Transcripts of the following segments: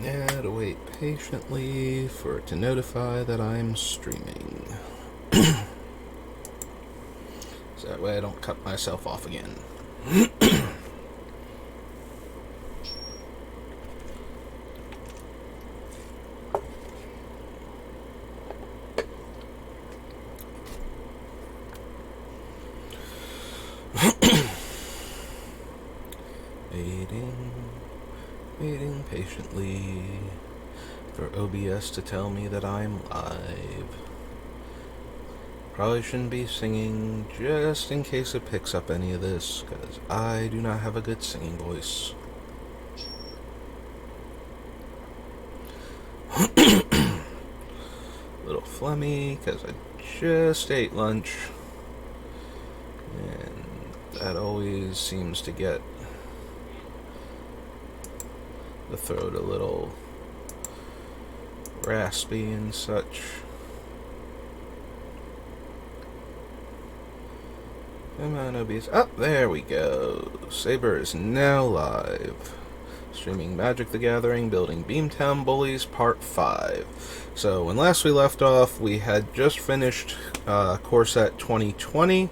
Now to wait patiently for it to notify that I'm streaming. So that way I don't cut myself off again. Waiting patiently for OBS to tell me that I'm live. Probably shouldn't be singing just in case it picks up any of this, because I do not have a good singing voice. Little phlegmy, because I just ate lunch, and that always seems to get the throat a little raspy and such. Come on, OBS. Oh, there we go. Saber is now live. Streaming Magic the Gathering, building Beamtown Bullies, Part 5. So, when last we left off, we had just finished core set 2020,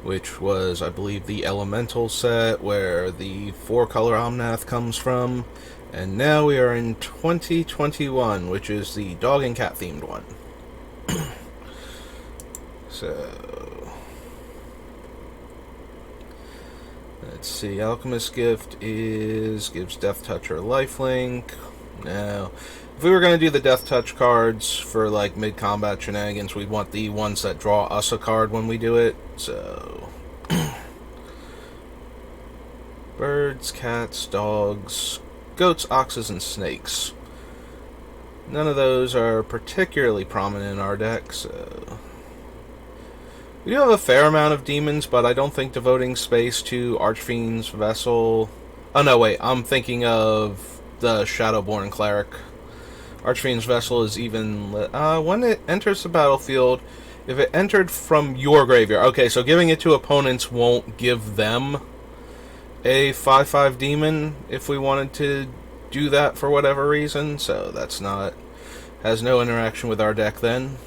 which was, I believe, the Elemental set, where the 4-color Omnath comes from. And now we are in 2021, which is the dog and cat themed one. So, let's see. Alchemist Gift gives Death Touch or Lifelink. Now, if we were going to do the Death Touch cards for like mid-combat shenanigans, we'd want the ones that draw us a card when we do it. So, birds, cats, dogs, goats, oxes, and snakes. None of those are particularly prominent in our deck, so we do have a fair amount of demons, but I don't think devoting space to Archfiend's Vessel... Oh, no, wait, I'm thinking of the Shadowborn Cleric. Archfiend's Vessel is even... when it enters the battlefield, if it entered from your graveyard... Okay, so giving it to opponents won't give them a 5/5 demon if we wanted to do that for whatever reason, so that's not... has no interaction with our deck then.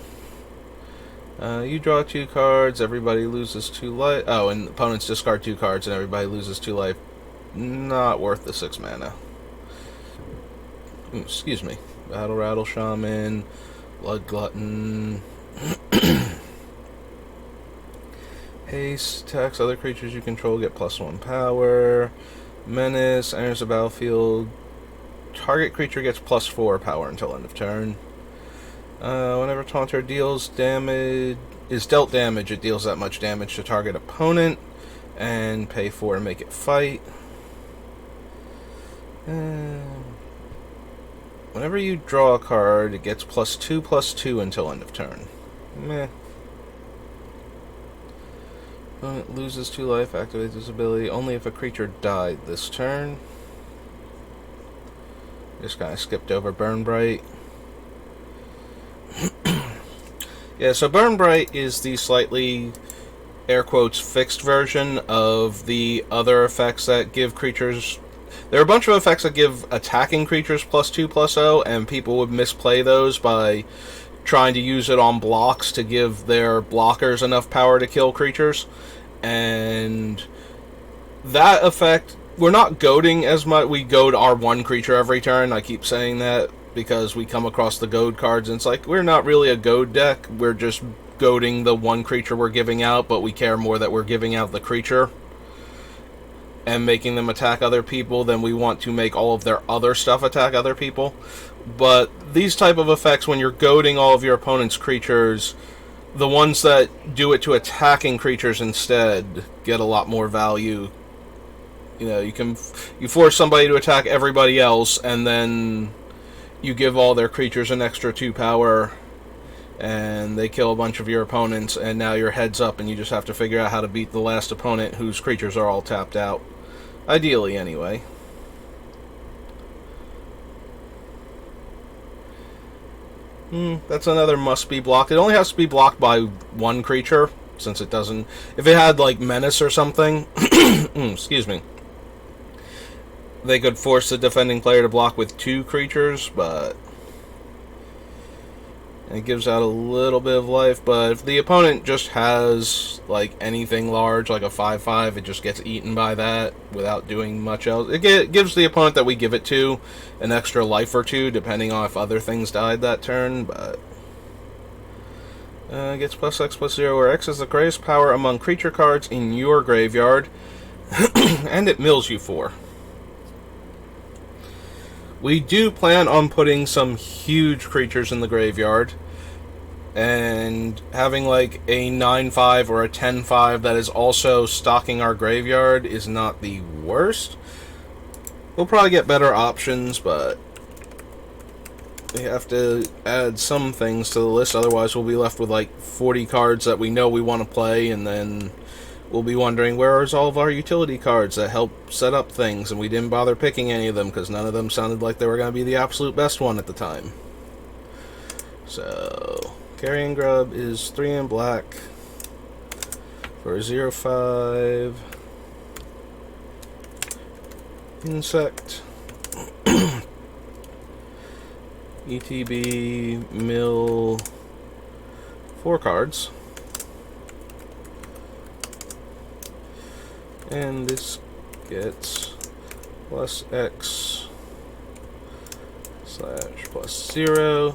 You draw 2 cards, everybody loses 2 life. Oh, and opponents discard 2 cards and everybody loses 2 life. Not worth the 6 mana. Ooh, excuse me. Battle Rattle Shaman, Blood Glutton. Haste, attacks other creatures you control, get +1 power. Menace, enters the battlefield. Target creature gets +4 power until end of turn. Whenever Taunter deals damage, is dealt damage, it deals that much damage to target opponent, and pay 4 to make it fight. Whenever you draw a card, it gets +2/+2 until end of turn. Meh. Opponent loses 2 life, activates this ability only if a creature died this turn. Just kind of skipped over Burn Bright. Yeah, so Burn Bright is the slightly, air quotes, fixed version of the other effects that give creatures... There are a bunch of effects that give attacking creatures +2/+0, and people would misplay those by trying to use it on blocks to give their blockers enough power to kill creatures. And that effect, we're not goading as much. We goad our one creature every turn. I keep saying that because we come across the goad cards and it's like, we're not really a goad deck. We're just goading the one creature we're giving out, but we care more that we're giving out the creature and making them attack other people than we want to make all of their other stuff attack other people. But these type of effects, when you're goading all of your opponent's creatures, the ones that do it to attacking creatures instead get a lot more value. You know, you force somebody to attack everybody else, and then you give all their creatures an extra 2 power, and they kill a bunch of your opponents, and now your head's up, and you just have to figure out how to beat the last opponent whose creatures are all tapped out. Ideally, anyway. That's another must-be block. It only has to be blocked by one creature, since it doesn't... If it had, like, Menace or something... excuse me. they could force the defending player to block with 2 creatures, but it gives out a little bit of life. But if the opponent just has like anything large, like a 5/5, it just gets eaten by that without doing much else. It gives the opponent that we give it to an extra life or 2, depending on if other things died that turn. But gets +X/+0, where X is the greatest power among creature cards in your graveyard, and it mills you 4. We do plan on putting some huge creatures in the graveyard, and having like a 9/5 or a 10/5 that is also stocking our graveyard is not the worst. We'll probably get better options, but we have to add some things to the list, otherwise we'll be left with like 40 cards that we know we want to play, and then we'll be wondering where is all of our utility cards that help set up things, and we didn't bother picking any of them because none of them sounded like they were going to be the absolute best one at the time. So, Carrion Grub is 3 in black for a 0/5. Insect. ETB, mill 4 cards. And this gets +X/+0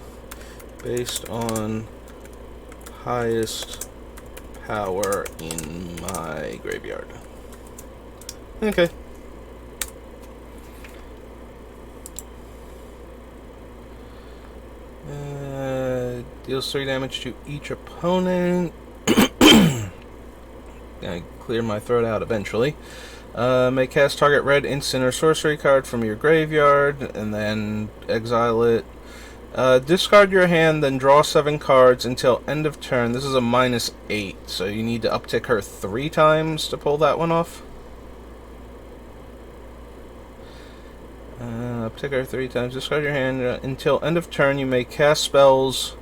based on highest power in my graveyard. Okay. Deals 3 damage to each opponent. Gonna clear my throat out eventually. May cast target red instant or sorcery card from your graveyard, and then exile it. Discard your hand, then draw 7 cards until end of turn. This is a -8, so you need to uptick her 3 times to pull that one off. Uptick her 3 times. Discard your hand until end of turn. You may cast spells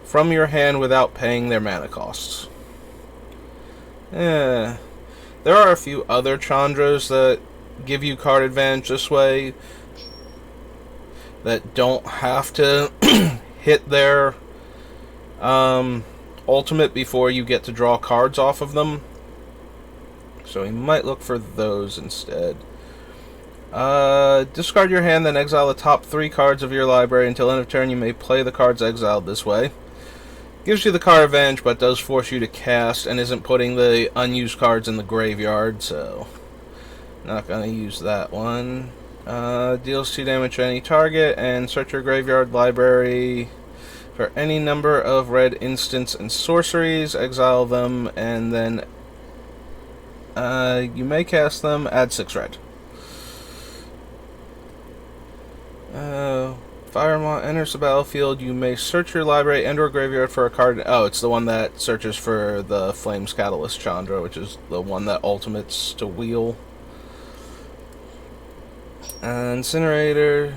from your hand without paying their mana costs. There are a few other Chandras that give you card advantage this way that don't have to hit their ultimate before you get to draw cards off of them. So we might look for those instead. Discard your hand, then exile the top 3 cards of your library. Until end of turn, you may play the cards exiled this way. Gives you the card advantage, but does force you to cast, and isn't putting the unused cards in the graveyard, so not going to use that one. Deals 2 damage to any target, and search your graveyard library for any number of red instants and sorceries, exile them, and then you may cast them, add 6 red. Firemaw enters the battlefield. You may search your library and or graveyard for a card. Oh, it's the one that searches for the Flames Catalyst Chandra, which is the one that ultimates to wheel. Incinerator.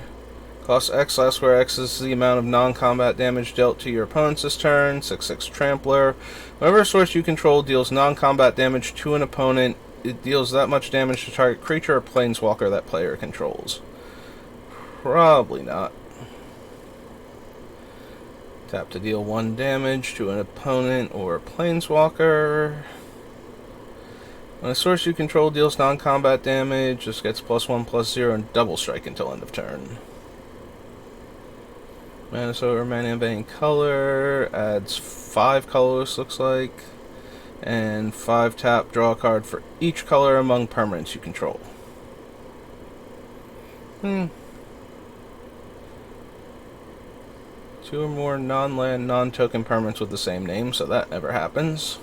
Costs X, last where X is the amount of non-combat damage dealt to your opponents this turn. 6/6 Trampler. Whenever a source you control deals non-combat damage to an opponent, it deals that much damage to target creature or planeswalker that player controls. Probably not. Tap to deal 1 damage to an opponent or planeswalker. When a source you control deals non-combat damage, this gets +1/+0 and double strike until end of turn. Mana Sower, Mana Invading Color, adds 5 colors, looks like. And 5 tap, draw a card for each color among permanents you control. 2 or more non-land, non-token permanents with the same name, so that never happens.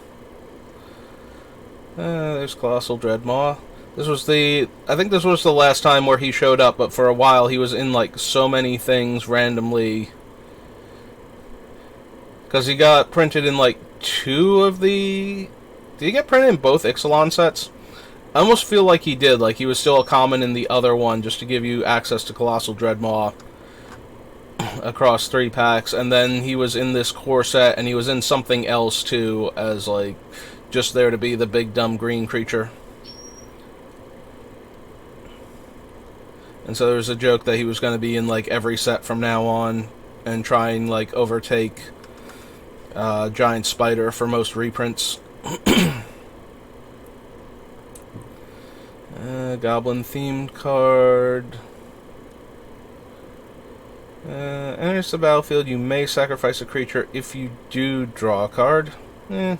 There's Colossal Dreadmaw. I think this was the last time where he showed up, but for a while he was in like so many things randomly. Because he got printed in like 2 of the... Did he get printed in both Ixalan sets? I almost feel like he did, like he was still a common in the other one, just to give you access to Colossal Dreadmaw across 3 packs, and then he was in this core set, and he was in something else too, as like just there to be the big dumb green creature. And so there's a joke that he was going to be in like every set from now on and try and like overtake Giant Spider for most reprints. Goblin themed card. Enters the battlefield, you may sacrifice a creature if you do draw a card. You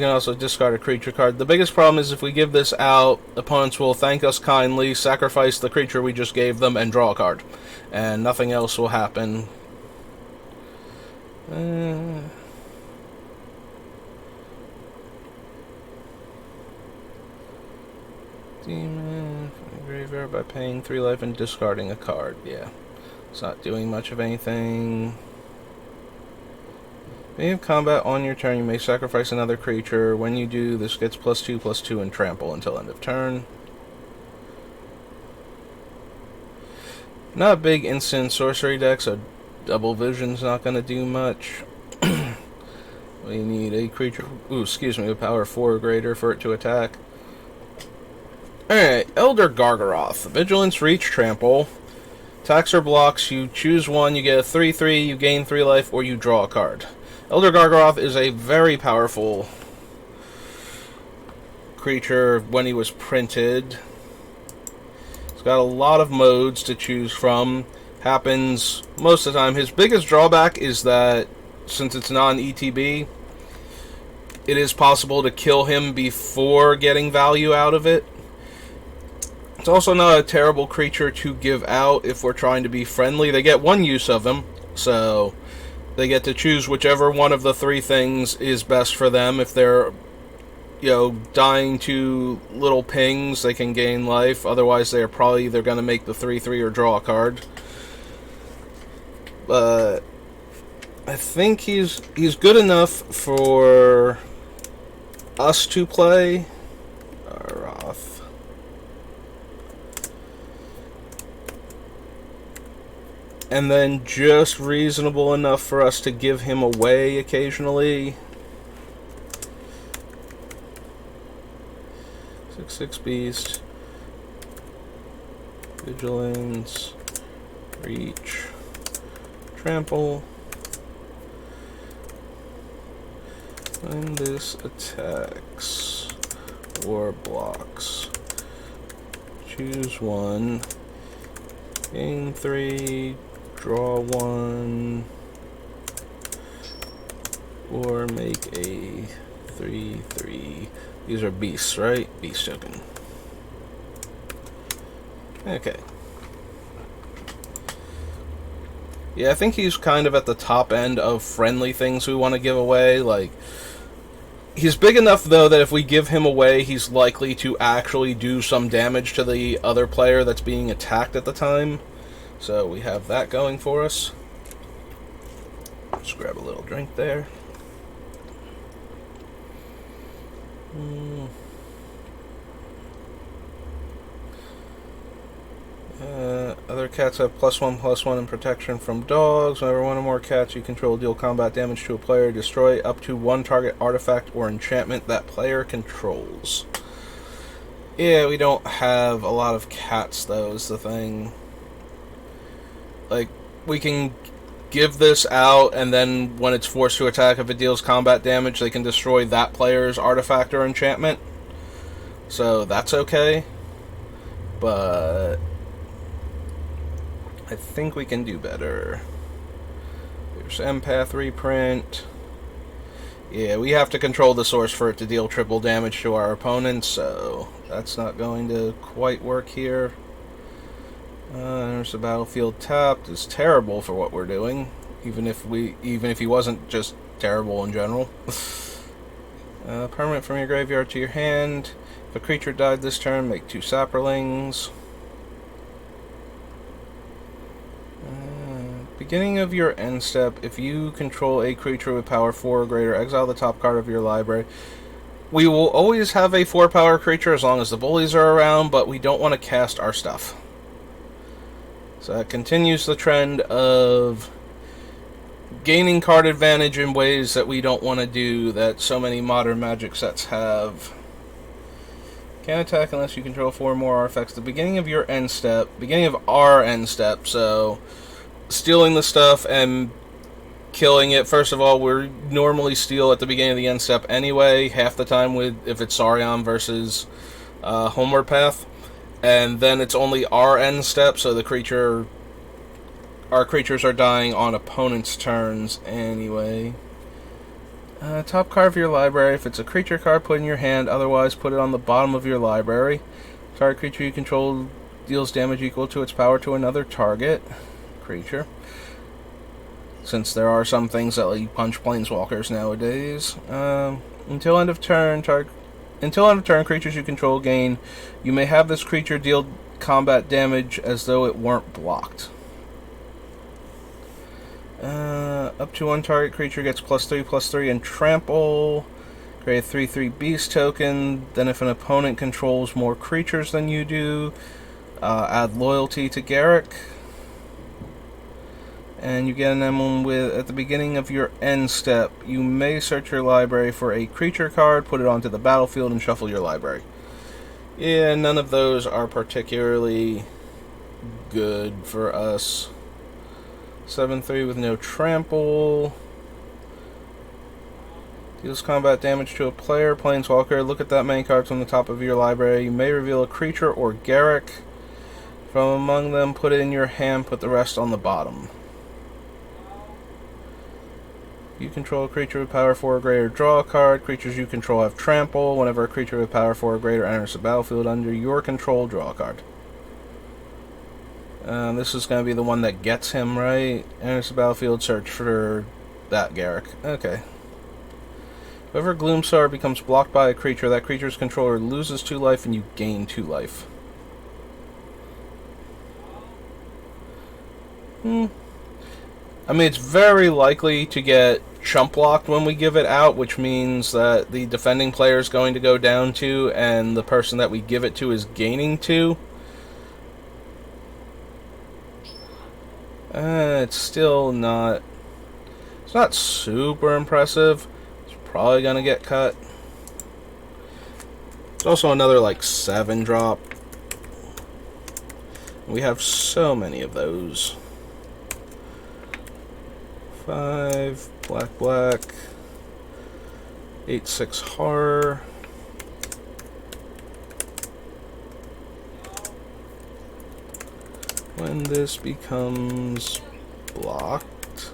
can also discard a creature card. The biggest problem is if we give this out, opponents will thank us kindly, sacrifice the creature we just gave them, and draw a card. And nothing else will happen. Demon from the graveyard by paying 3 life and discarding a card. Yeah. It's not doing much of anything. Beginning of combat on your turn, you may sacrifice another creature. When you do, this gets +2/+2 and trample until end of turn. Not a big instant sorcery deck, so double vision's not going to do much. We need a creature, a power 4 or greater for it to attack. Alright, Elder Gargaroth. Vigilance, Reach, Trample. Attacks or blocks, you choose one, you get a 3/3, you gain 3 life, or you draw a card. Elder Gargaroth is a very powerful creature when he was printed. He's got a lot of modes to choose from. Happens most of the time. His biggest drawback is that, since it's non-ETB, it is possible to kill him before getting value out of it. It's also not a terrible creature to give out if we're trying to be friendly. They get one use of him, so they get to choose whichever one of the 3 things is best for them. If they're, dying to little pings, they can gain life. Otherwise, they're probably either going to make the 3/3 or draw a card. But I think he's good enough for us to play. Roth. And then just reasonable enough for us to give him away occasionally. 6/6 Beast. Vigilance. Reach. Trample. When this attacks or blocks, choose one. Gain 3. Draw 1, or make a 3/3. These are beasts, right? Beast token. Okay. Yeah, I think he's kind of at the top end of friendly things we want to give away. Like, he's big enough, though, that if we give him away, he's likely to actually do some damage to the other player that's being attacked at the time. So we have that going for us. Just grab a little drink there. Other cats have +1/+1 in protection from dogs. Whenever one or more cats you control deal combat damage to a player, destroy up to 1 target artifact or enchantment that player controls. Yeah, we don't have a lot of cats, though, is the thing. Like, we can give this out, and then when it's forced to attack, if it deals combat damage, they can destroy that player's artifact or enchantment. So that's okay. But I think we can do better. There's Empath reprint. Yeah, we have to control the source for it to deal triple damage to our opponents, so that's not going to quite work here. There's the battlefield tapped. It's terrible for what we're doing, even if he wasn't just terrible in general. Permanent from your graveyard to your hand. If a creature died this turn, make 2 saprolings. Beginning of your end step, if you control a creature with power 4 or greater, exile the top card of your library. We will always have a 4-power creature as long as the bullies are around, but we don't want to cast our stuff. So that continues the trend of Gaining card advantage in ways that we don't want to do that so many modern Magic sets have. Can't attack unless you control 4 more artifacts. The beginning of your end step, beginning of our end step, so stealing the stuff and killing it. First of all, we normally steal at the beginning of the end step anyway, half the time with if it's Saurion versus Homeward Path. And then it's only our end step, so our creatures are dying on opponents' turns anyway. Top card of your library. If it's a creature card, put it in your hand. Otherwise, put it on the bottom of your library. Target creature you control deals damage equal to its power to another target creature. Since there are some things that let you punch planeswalkers nowadays. Until end of turn, creatures you control gain. You may have this creature deal combat damage as though it weren't blocked. Up to one target creature gets +3/+3 and trample. Create a 3/3 beast token. Then if an opponent controls more creatures than you do, add loyalty to Garrick. And you get an emblem with, at the beginning of your end step, you may search your library for a creature card, put it onto the battlefield, and shuffle your library. Yeah, none of those are particularly good for us. 7/3 with no trample. Deals combat damage to a player, planeswalker. Look at that many cards on the top of your library. You may reveal a creature or Garrick. From among them, put it in your hand, put the rest on the bottom. You control a creature with power 4 or greater, draw a card. Creatures you control have trample. Whenever a creature with power 4 or greater enters the battlefield under your control, draw a card. This is going to be the one that gets him, right? Enters the battlefield, search for that Garrick. Okay. Whoever Gloomstar becomes blocked by a creature, that creature's controller loses 2 life and you gain 2 life. I mean, it's very likely to get chump blocked when we give it out, which means that the defending player is going to go down 2 and the person that we give it to is gaining 2. It's still not... It's not super impressive. It's probably going to get cut. It's also another, like, 7 drop. We have so many of those. 5, black. 8/6 horror. When this becomes blocked,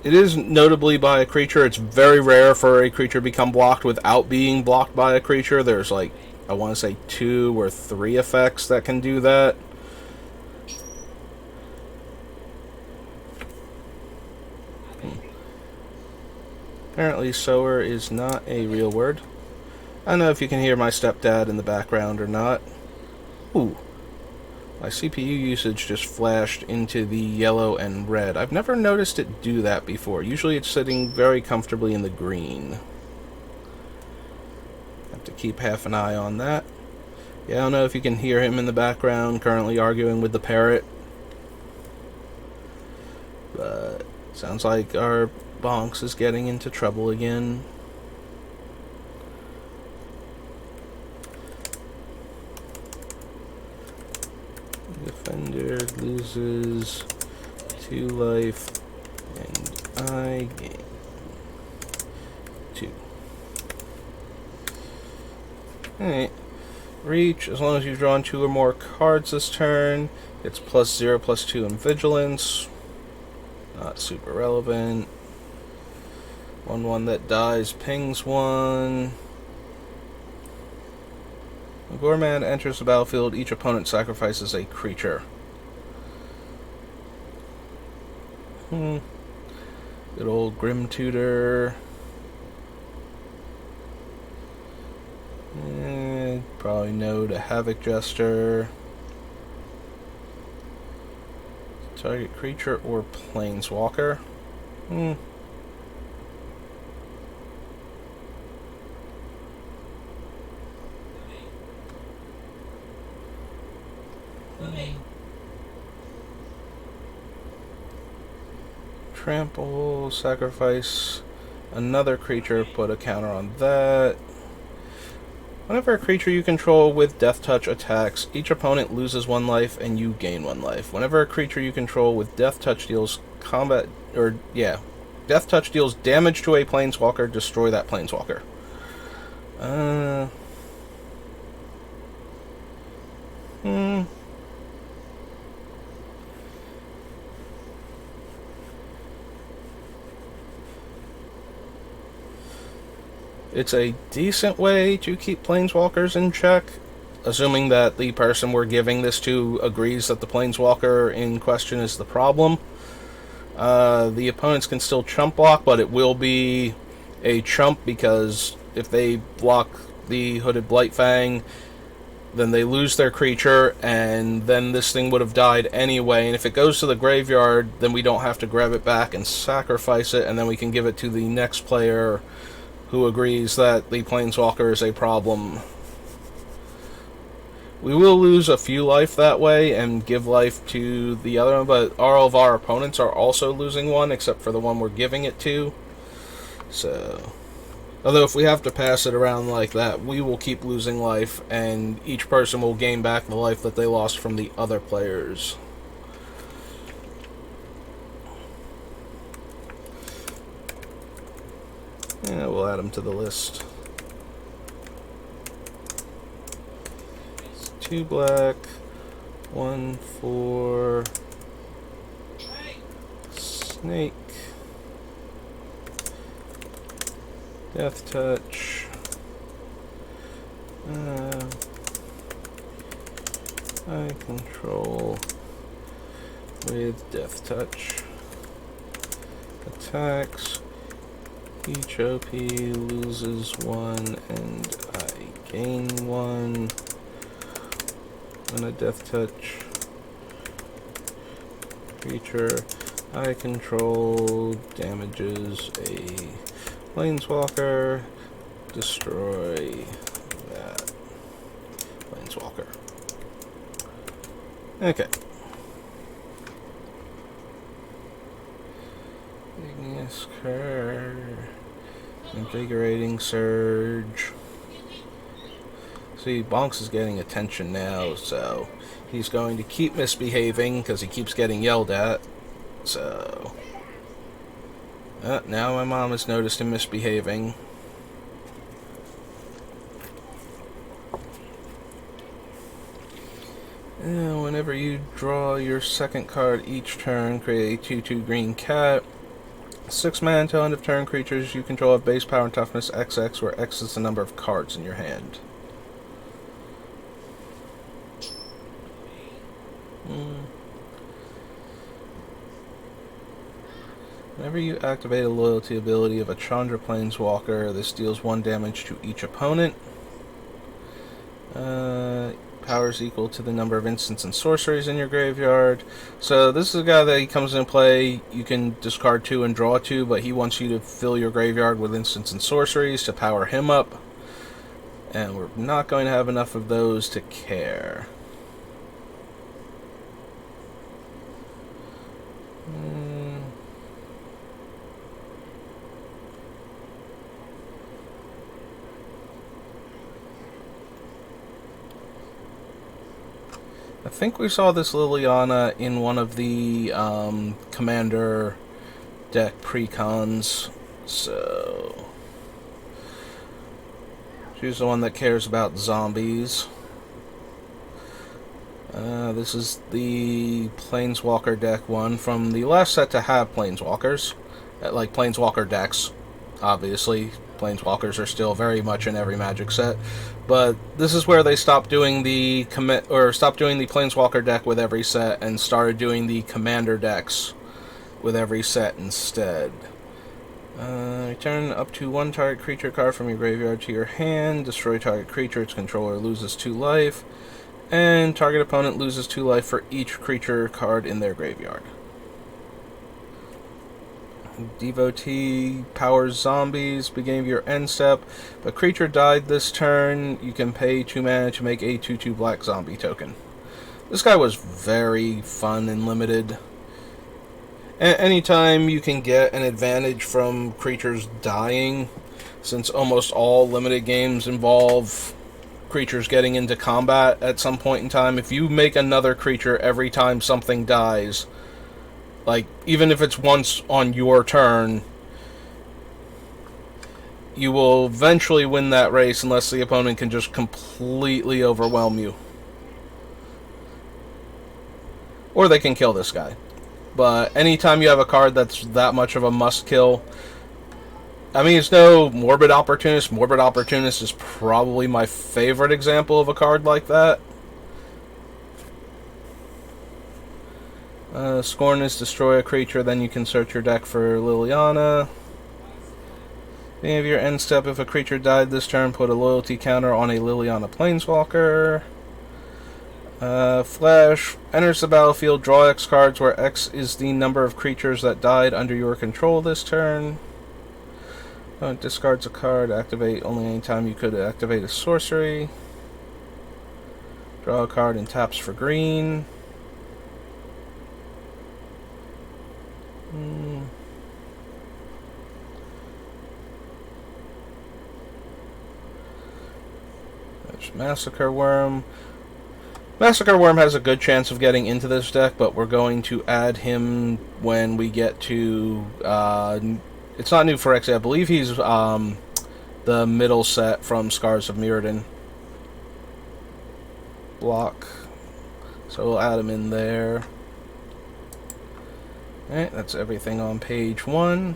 it is notably by a creature. It's very rare for a creature to become blocked without being blocked by a creature. There's like, I want to say 2 or 3 effects that can do that. Apparently sower is not a real word. I don't know if you can hear my stepdad in the background or not. Ooh. My CPU usage just flashed into the yellow and red. I've never noticed it do that before. Usually it's sitting very comfortably in the green. Have to keep half an eye on that. Yeah, I don't know if you can hear him in the background currently arguing with the parrot. But sounds like our Bonks is getting into trouble again. Defender loses 2 life, and I gain 2. Alright. Reach, as long as you've drawn 2 or more cards this turn, it's +0/+2 in Vigilance. Not super relevant. 1/1 that dies pings 1. When Gorman enters the battlefield, each opponent sacrifices a creature. Good old Grim Tutor. Probably no to Havoc Jester. Target creature or planeswalker. Trample, sacrifice another creature, put a counter on that. Whenever a creature you control with Death Touch attacks, each opponent loses 1 life and you gain 1 life. Whenever a creature you control with Death Touch deals Death Touch deals damage to a planeswalker, destroy that planeswalker. It's a decent way to keep planeswalkers in check, assuming that the person we're giving this to agrees that the planeswalker in question is the problem. The opponents can still chump block, but it will be a chump because if they block the Hooded Blightfang, then they lose their creature, and then this thing would have died anyway. And if it goes to the graveyard, then we don't have to grab it back and sacrifice it, and then we can give it to the next player who agrees that the planeswalker is a problem. We will lose a few life that way and give life to the other one, but all of our opponents are also losing 1, except for the one we're giving it to. So, although if we have to pass it around like that, we will keep losing life, and each person will gain back the life that they lost from the other players. Yeah, we'll add them to the list. It's 2 black, 1 for Snake, Death Touch, I control with Death Touch, attacks. Each OP loses 1 and I gain 1. When a Death Touch creature I control damages a planeswalker, destroy that planeswalker. Okay. Igneous Curse. Invigorating Surge. See, Bonks is getting attention now, so he's going to keep misbehaving because he keeps getting yelled at. So now my mom has noticed him misbehaving. And whenever you draw your second card each turn, create a 2/2 green cat. 6 mana until end of turn. Creatures you control have base power and toughness XX, where X is the number of cards in your hand. Whenever you activate a loyalty ability of a Chandra Planeswalker, this deals 1 damage to each opponent. Powers equal to the number of instants and sorceries in your graveyard. So this is a guy that he comes into play, you can discard 2 and draw 2, but he wants you to fill your graveyard with instants and sorceries to power him up. And we're not going to have enough of those to care. I think we saw this Liliana in one of the Commander deck precons, so she's the one that cares about zombies. This is the Planeswalker deck one from the last set to have Planeswalkers, like Planeswalker decks. Obviously, Planeswalkers are still very much in every Magic set, but this is where they stopped doing the Planeswalker deck with every set and started doing the Commander decks with every set instead. Return up to 1 target creature card from your graveyard to your hand. Destroy target creature. Its controller loses 2 life, and target opponent loses 2 life for each creature card in their graveyard. Devotee powers zombies, beginning of your end step. If a creature died this turn, you can pay 2 mana to make a 2/2 black zombie token. This guy was very fun and limited. Anytime you can get an advantage from creatures dying, since almost all limited games involve creatures getting into combat at some point in time, if you make another creature every time something dies, like, even if it's once on your turn, you will eventually win that race unless the opponent can just completely overwhelm you. Or they can kill this guy. But anytime you have a card that's that much of a must-kill, I mean, it's no Morbid Opportunist. Morbid Opportunist is probably my favorite example of a card like that. Scorn is destroy a creature, then you can search your deck for Liliana. Beginning of your end step, if a creature died this turn, put a loyalty counter on a Liliana Planeswalker. Flash enters the battlefield, draw X cards, where X is the number of creatures that died under your control this turn. Discards a card, activate only anytime you could activate a sorcery. Draw a card and taps for green. There's Massacre Worm. Massacre Worm has a good chance of getting into this deck, but we're going to add him when we get to... it's not new for X, I believe he's the middle set from Scars of Mirrodin. Block. So we'll add him in there. Alright, that's everything on page 1.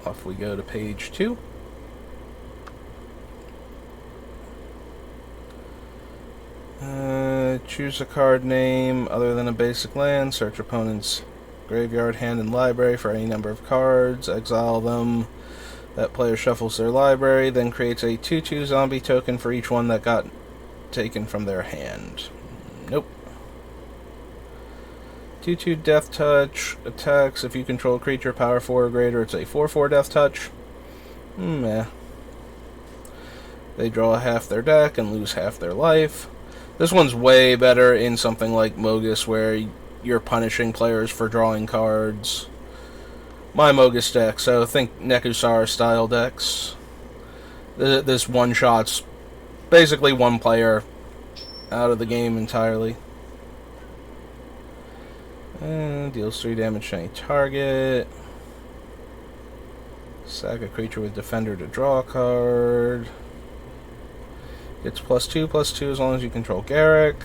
Off we go to page 2. Choose a card name other than a basic land. Search opponent's graveyard, hand, and library for any number of cards. Exile them. That player shuffles their library, then creates a 2/2 zombie token for each one that got taken from their hand. Nope. 2/2 Death Touch. Attacks if you control a creature, power 4 or greater. It's a 4/4 Death Touch. Yeah. They draw half their deck and lose half their life. This one's way better in something like Mogus, where you're punishing players for drawing cards. My Mogus deck, so think Nekusara style decks. This one-shot's basically one player out of the game entirely. And deals 3 damage to any target. Sack a creature with Defender to draw a card. It's +2/+2 as long as you control Garrick.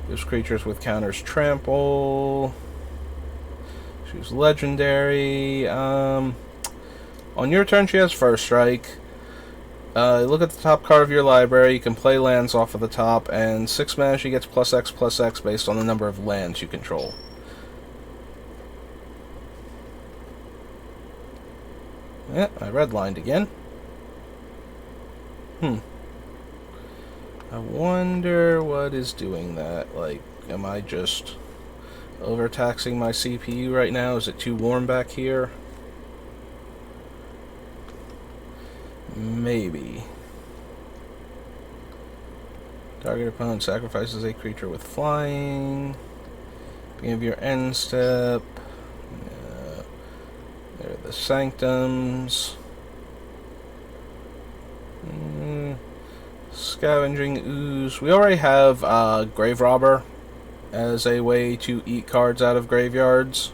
Gives creatures with counters trample. Choose legendary. On your turn, she has First Strike. Look at the top card of your library. You can play lands off of the top, and 6 mana she gets +X/+X based on the number of lands you control. Yeah, I redlined again. I wonder what is doing that. Like, am I just overtaxing my CPU right now? Is it too warm back here? Maybe. Target opponent sacrifices a creature with flying. Beginning of your end step. There are the sanctums. Scavenging Ooze. We already have Grave Robber as a way to eat cards out of graveyards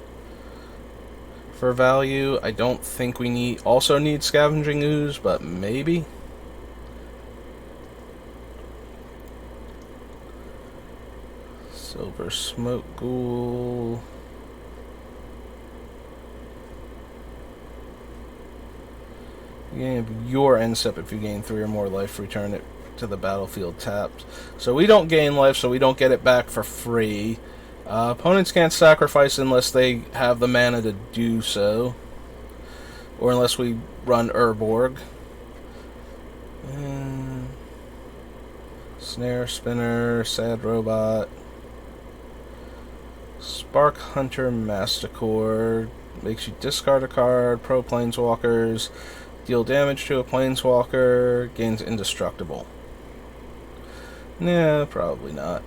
for value. I don't think we also need Scavenging Ooze, but maybe. Silver Smoke Ghoul. Beginning of your end step, if you gain 3 or more life, return it to the battlefield tapped. So we don't gain life, so we don't get it back for free. Opponents can't sacrifice unless they have the mana to do so, or unless we run Urborg. Snare Spinner, Sad Robot, Spark Hunter Masticore, makes you discard a card, Pro Planeswalkers, deal damage to a Planeswalker, gains Indestructible. Nah, probably not.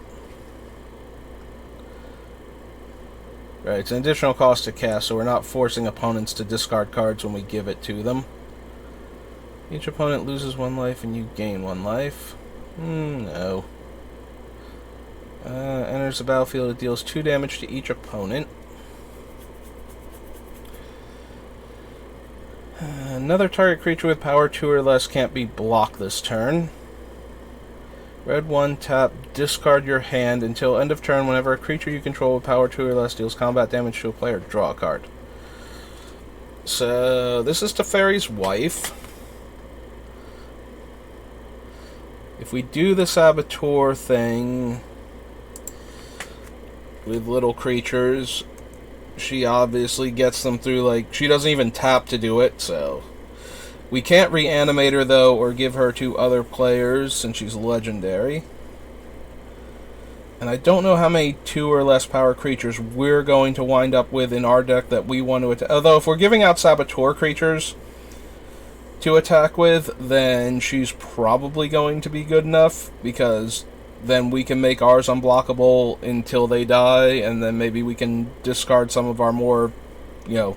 Right, it's an additional cost to cast, so we're not forcing opponents to discard cards when we give it to them. Each opponent loses 1 life and you gain 1 life. No. Enters the battlefield, it deals 2 damage to each opponent. Another target creature with power 2 or less can't be blocked this turn. Red 1, tap, discard your hand until end of turn. Whenever a creature you control with power 2 or less deals combat damage to a player, draw a card. So, this is Teferi's wife. If we do the Saboteur thing with little creatures, she obviously gets them through, like, she doesn't even tap to do it, so... We can't reanimate her, though, or give her to other players, since she's legendary. And I don't know how many 2 or less power creatures we're going to wind up with in our deck that we want to attack. Although, if we're giving out Saboteur creatures to attack with, then she's probably going to be good enough, because then we can make ours unblockable until they die, and then maybe we can discard some of our more, you know,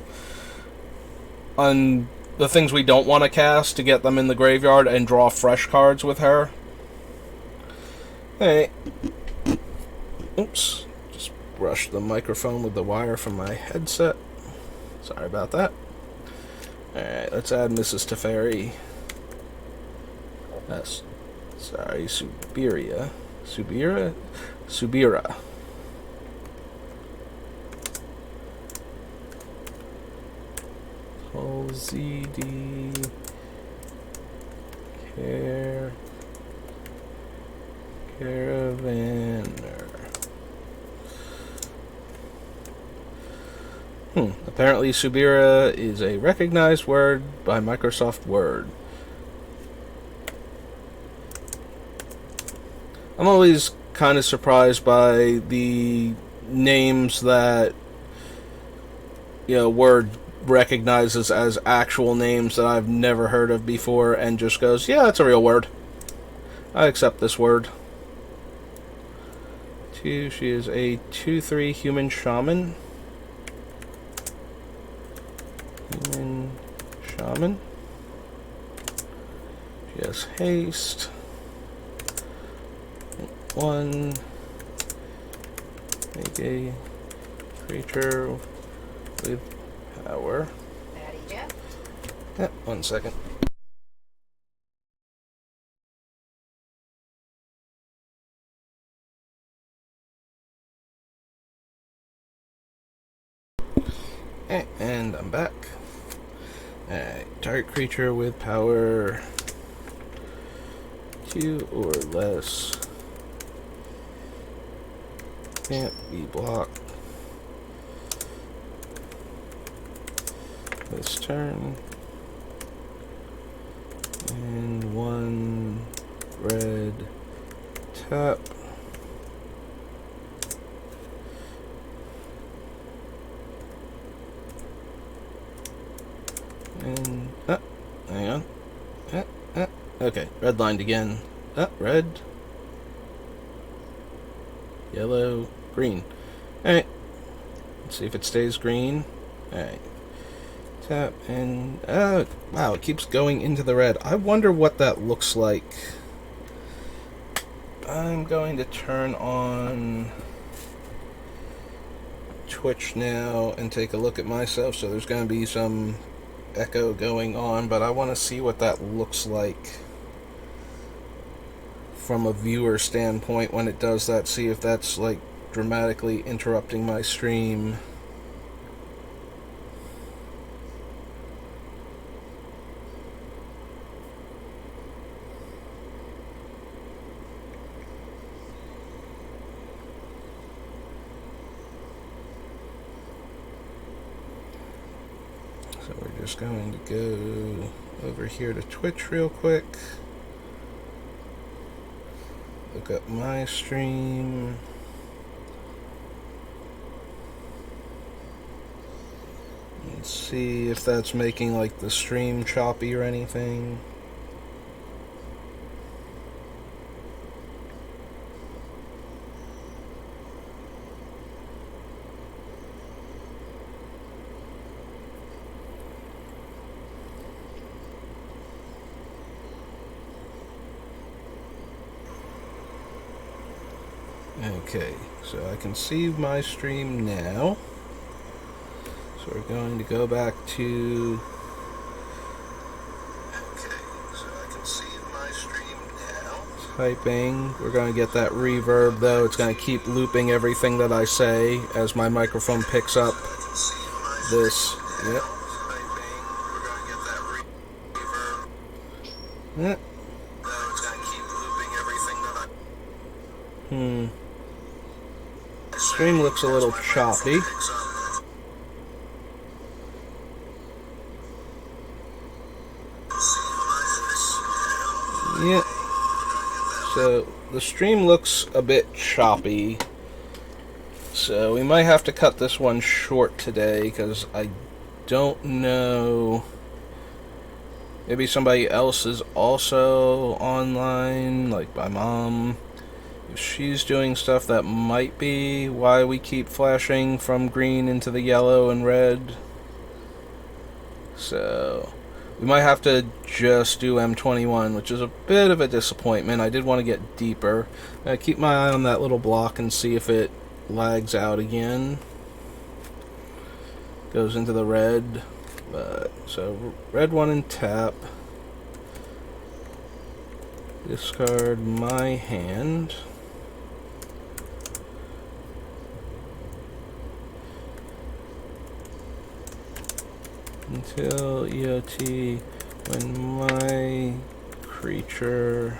the things we don't want to cast to get them in the graveyard and draw fresh cards with her. Hey. Oops. Just brushed the microphone with the wire from my headset. Sorry about that. Alright, let's add Mrs. Teferi. Sorry, Subira. ZD Caravaner. Apparently Subira is a recognized word by Microsoft Word. I'm always kind of surprised by the names that, you know, Word recognizes as actual names that I've never heard of before and just goes, yeah, that's a real word. I accept this word. 2, she is a 2/3 human shaman. She has haste. 1. Make a creature with power. Patty Jeff? Yeah, 1 second. And I'm back. Alright, target creature with power 2 or less can't be blocked this turn. And 1 red tap. And, hang on. Okay, red lined again. Red. Yellow. Green. Alright. Let's see if it stays green. Alright. Tap and... wow, it keeps going into the red. I wonder what that looks like. I'm going to turn on Twitch now and take a look at myself. So there's going to be some echo going on, but I want to see what that looks like from a viewer standpoint when it does that. See if that's like dramatically interrupting my stream. So we're just going to go over here to Twitch real quick. Look up my stream. And see if that's making like the stream choppy or anything. Okay, so I can see my stream now. So we're going to go back to... Okay, so I can see my stream now. Typing. We're going to get that reverb, though. It's going to keep looping everything that I say as my microphone picks up this. Yep. Yeah. Stream looks a little choppy. Yeah. So the stream looks a bit choppy. So we might have to cut this one short today because I don't know. Maybe somebody else is also online, like my mom. If she's doing stuff, that might be why we keep flashing from green into the yellow and red. So we might have to just do M21, which is a bit of a disappointment. I did want to get deeper. Keep my eye on that little block and see if it lags out again. Goes into the red. So red one and tap. Discard my hand. Until EOT, when my creature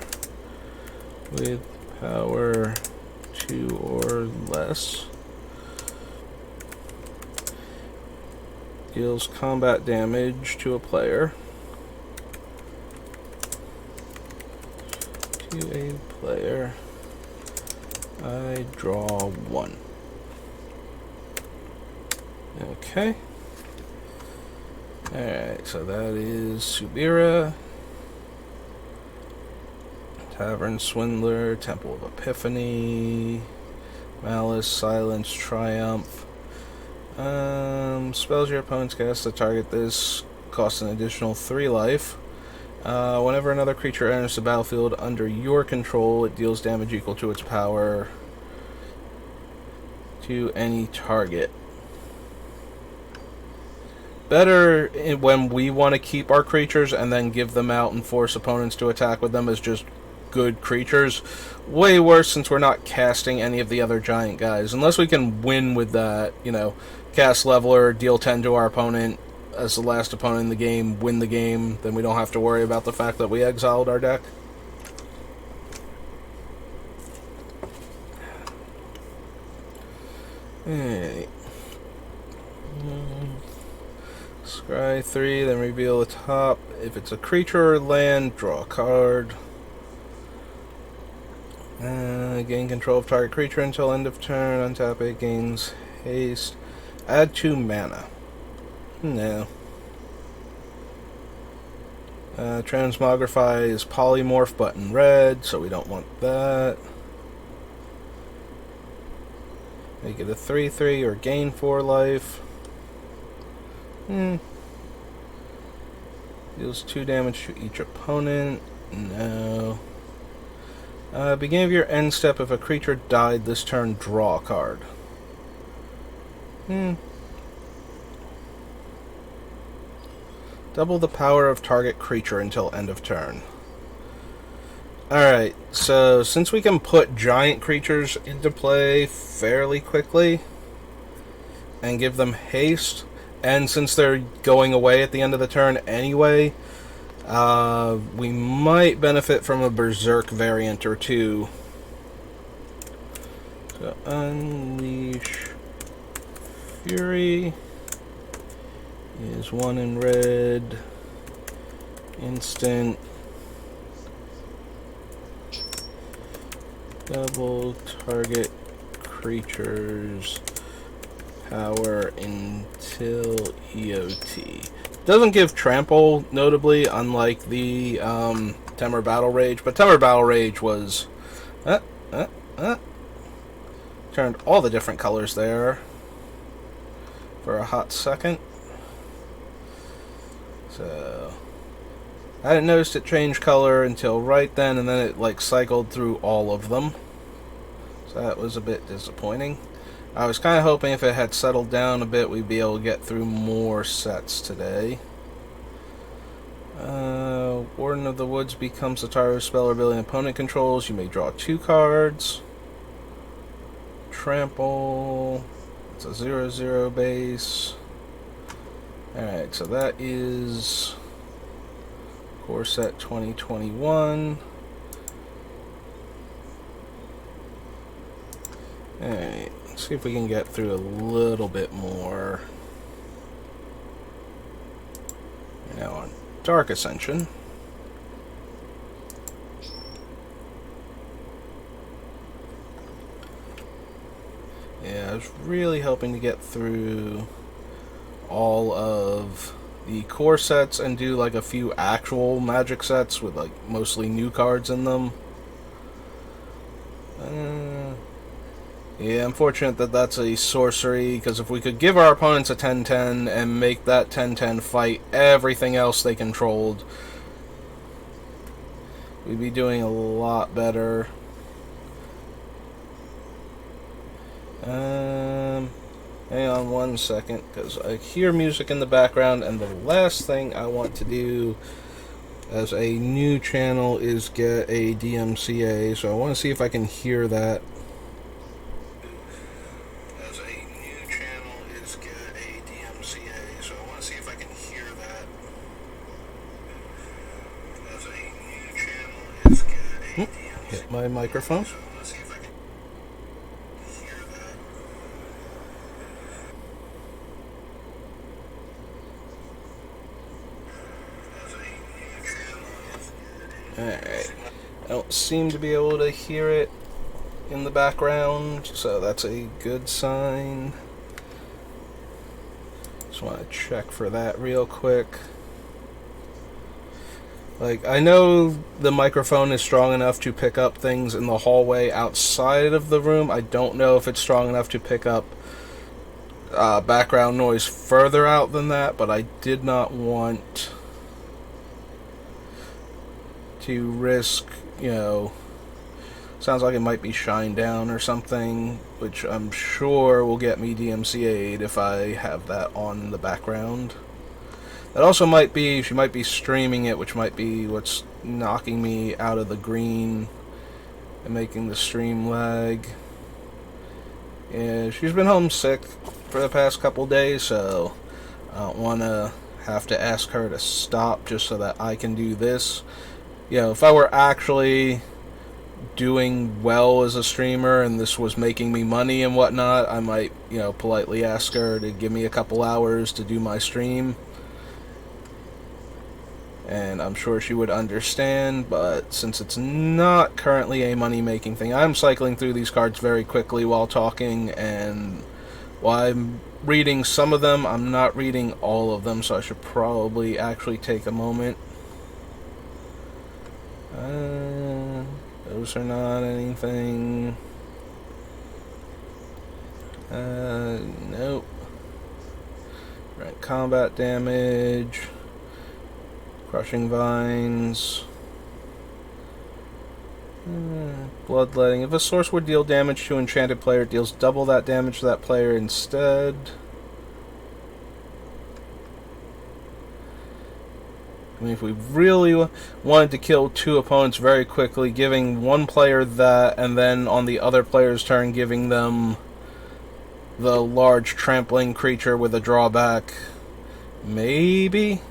with power 2 or less deals combat damage to a player. I draw 1. Okay. Alright, so that is Subira, Tavern Swindler, Temple of Epiphany, Malice, Silence, Triumph. Spells your opponents cast to target this cost an additional 3 life. Whenever another creature enters the battlefield under your control, it deals damage equal to its power to any target. Better when we want to keep our creatures and then give them out and force opponents to attack with them as just good creatures. Way worse since we're not casting any of the other giant guys. Unless we can win with that, you know, cast Leveler, deal 10 to our opponent as the last opponent in the game, win the game, then we don't have to worry about the fact that we exiled our deck. Alright. Scry 3, then reveal the top. If it's a creature or land, draw a card. Gain control of target creature until end of turn. Untap it, gains haste. Add 2 mana. No. Transmogrify is polymorph but in red, so we don't want that. Make it a 3/3 or gain 4 life. Deals 2 damage to each opponent. No. Beginning of your end step, if a creature died this turn, draw a card. Double the power of target creature until end of turn. Alright, so since we can put giant creatures into play fairly quickly and give them haste, and since they're going away at the end of the turn anyway, we might benefit from a Berserk variant or two. So, Unleash Fury is 1 in red. Instant. Double target creatures power until EOT. Doesn't give trample, notably, unlike the Temur Battle Rage, but Temur Battle Rage was turned all the different colors there for a hot second. So I hadn't noticed it changed color until right then, and then it like cycled through all of them. So that was a bit disappointing. I was kind of hoping if it had settled down a bit, we'd be able to get through more sets today. Warden of the Woods becomes a target of spell or ability opponent controls. You may draw 2 cards. Trample. It's a 0/0 base. Alright, so that is core set 2021. Alright, let's see if we can get through a little bit more. Now on Dark Ascension. Yeah, I was really hoping to get through all of the core sets and do like a few actual Magic sets with like mostly new cards in them. Yeah, unfortunate that that's a sorcery, because if we could give our opponents a 10/10 and make that 10/10 fight everything else they controlled, we'd be doing a lot better. Hang on one second, because I hear music in the background, and the last thing I want to do as a new channel is get a DMCA, so I want to see if I can hear that. As a new channel is get a DMCA, so I want to see if I can hear that. As a new channel is get a DMCA. Hit my microphone. Alright, I don't seem to be able to hear it in the background, so that's a good sign. Just want to check for that real quick. Like, I know the microphone is strong enough to pick up things in the hallway outside of the room. I don't know if it's strong enough to pick up background noise further out than that, but I did not want to risk, sounds like it might be Shine Down or something, which I'm sure will get me DMCA'd if I have that on in the background. That also might be, she might be streaming it, which might be what's knocking me out of the green and making the stream lag. Yeah, she's been homesick for the past couple days, so I don't want to have to ask her to stop just so that I can do this. If I were actually doing well as a streamer and this was making me money and whatnot, I might, politely ask her to give me a couple hours to do my stream. And I'm sure she would understand, but since it's not currently a money-making thing, I'm cycling through these cards very quickly while talking, and while I'm reading some of them, I'm not reading all of them, so I should probably actually take a moment. Those are not anything. Nope. Right, combat damage. Crushing Vines. Bloodletting. If a source would deal damage to an enchanted player, it deals double that damage to that player instead. I mean, if we really wanted to kill 2 opponents very quickly, giving one player that, and then on the other player's turn giving them the large trampling creature with a drawback, maybe?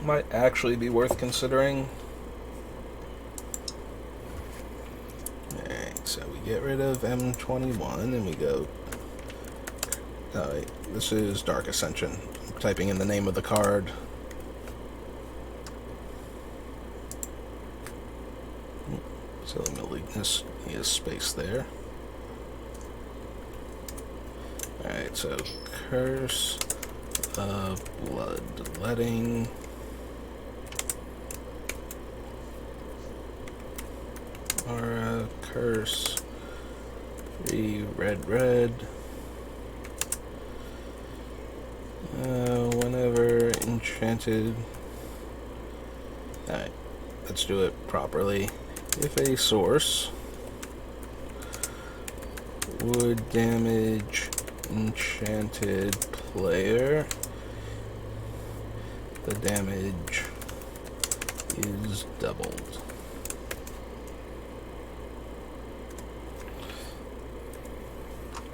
Might actually be worth considering. Alright, so we get rid of M21 and we go... Alright, this is Dark Ascension. I'm typing in the name of the card. Silly Malignus, he has space there. Alright, so Curse of Bloodletting. Aura, Curse, 3 red. Whenever enchanted Alright, let's do it properly. If a source would damage enchanted player, the damage is doubled.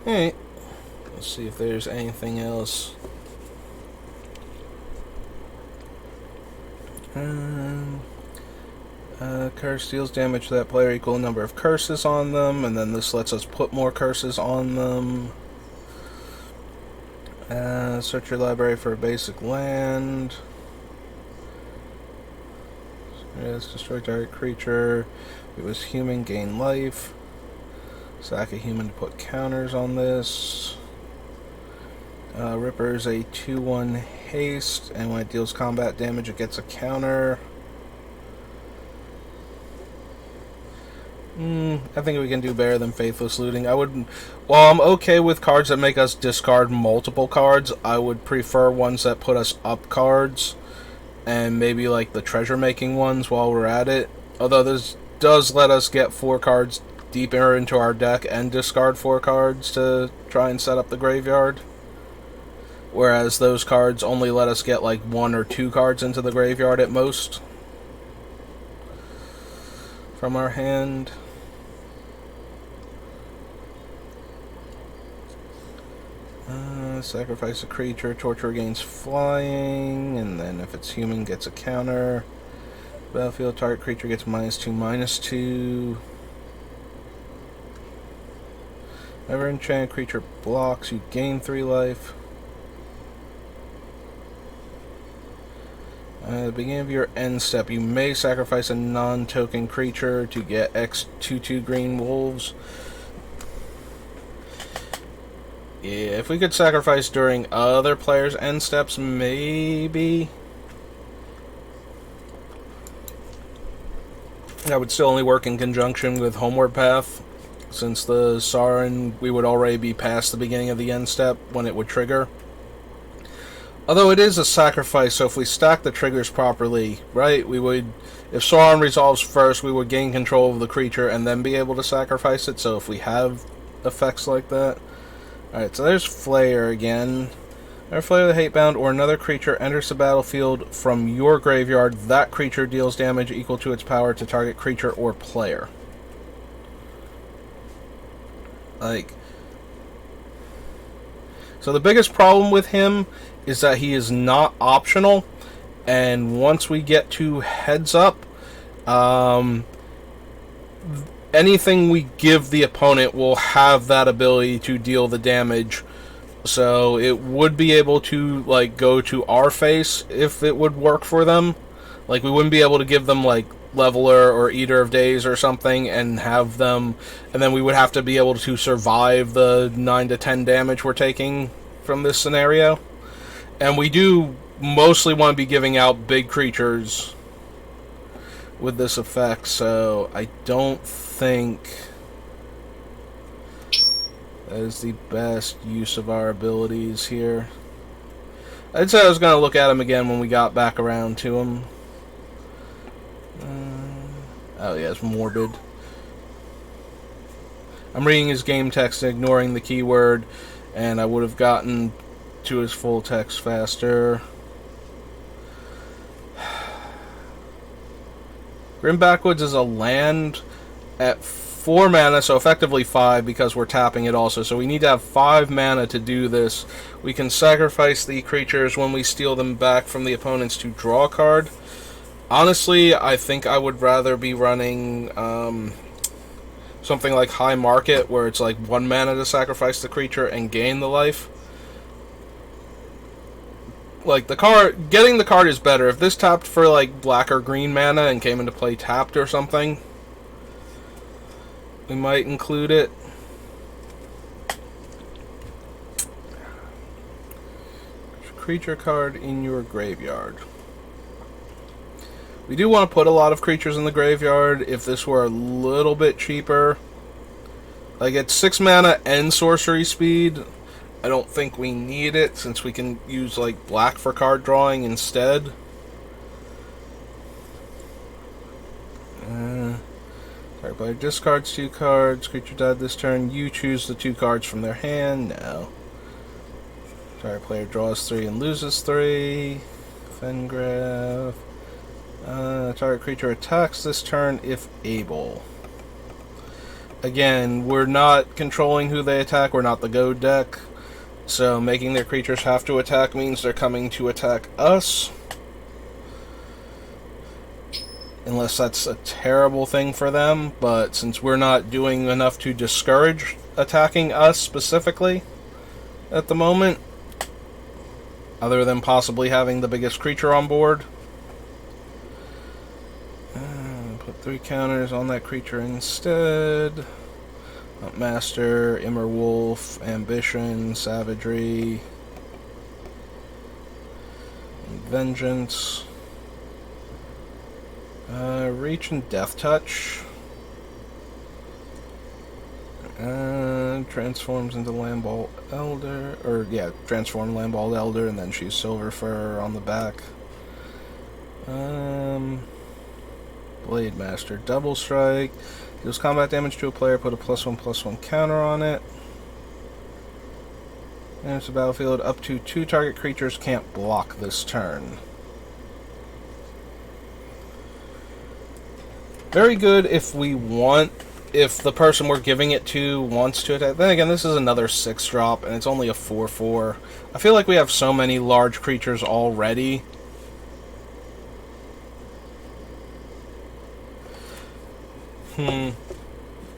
Alright, let's see if there's anything else. Curse deals damage to that player equal number of curses on them, and then this lets us put more curses on them. Search your library for a basic land. Yes, destroy target creature. If it was human, gain life. Sack a human to put counters on this. Ripper's a 2/1 haste, and when it deals combat damage, it gets a counter. I think we can do better than Faithless Looting. While I'm okay with cards that make us discard multiple cards, I would prefer ones that put us up cards, and maybe like the treasure-making ones while we're at it. Although this does let us get 4 cards deeper into our deck and discard 4 cards to try and set up the graveyard. Whereas those cards only let us get like 1 or 2 cards into the graveyard at most from our hand. Sacrifice a creature, torture gains flying, and then if it's human, gets a counter. Battlefield, target creature gets -2/-2. Whenever enchanted creature blocks, you gain 3 life. At the beginning of your end step, you may sacrifice a non-token creature to get X 2/2 green wolves. Yeah, if we could sacrifice during other players' end steps, maybe. That would still only work in conjunction with Homeward Path, since the Sarin, we would already be past the beginning of the end step when it would trigger. Although it is a sacrifice, so if we stack the triggers properly, right, we would, if Sauron resolves first, we would gain control of the creature and then be able to sacrifice it, so if we have effects like that. Alright, so there's Flayer again. Whenever Flayer the Hatebound or another creature enters the battlefield from your graveyard, that creature deals damage equal to its power to target creature or player. So the biggest problem with him is that he is not optional, and once we get to Heads Up, anything we give the opponent will have that ability to deal the damage. So it would be able to like go to our face if it would work for them. Like we wouldn't be able to give them like Leveler or Eater of Days or something and have them, and then we would have to be able to survive the 9 to 10 damage we're taking from this scenario. And we do mostly want to be giving out big creatures with this effect, so I don't think that is the best use of our abilities here. I'd say I was going to look at him again when we got back around to him. Oh yeah, it's Morbid. I'm reading his game text and ignoring the keyword, and I would have gotten to his full text faster. Grim Backwoods is a land at 4 mana, so effectively 5 because we're tapping it also. So we need to have 5 mana to do this. We can sacrifice the creatures when we steal them back from the opponents to draw a card. Honestly, I think I would rather be running something like High Market, where it's like 1 mana to sacrifice the creature and gain the life. Like, the card, getting the card is better. If this tapped for like black or green mana and came into play tapped or something, we might include it. Creature card in your graveyard. We do want to put a lot of creatures in the graveyard if this were a little bit cheaper. Like, it's 6 mana and sorcery speed. I don't think we need it, since we can use like black for card drawing instead. Target player discards 2 cards. Creature died this turn. You choose the 2 cards from their hand. No. Target player draws 3 and loses 3. Fengraf. Target creature attacks this turn if able. Again, we're not controlling who they attack. We're not the Goad deck. So making their creatures have to attack means they're coming to attack us. Unless that's a terrible thing for them. But since we're not doing enough to discourage attacking us specifically at the moment, other than possibly having the biggest creature on board, put 3 counters on that creature instead. Master, Immerwolf, Ambition, Savagery, and Vengeance. Reach and Death Touch. Transforms into Lamball Elder, or yeah, transform Lamball Elder, and then she's Silver Fur on the back. Blade Master, Double Strike, deals combat damage to a player, put a +1/+1 counter on it. And it's a battlefield, up to 2 target creatures can't block this turn. Very good if we want, if the person we're giving it to wants to attack. Then again, this is another 6-drop, and it's only a 4/4. I feel like we have so many large creatures already.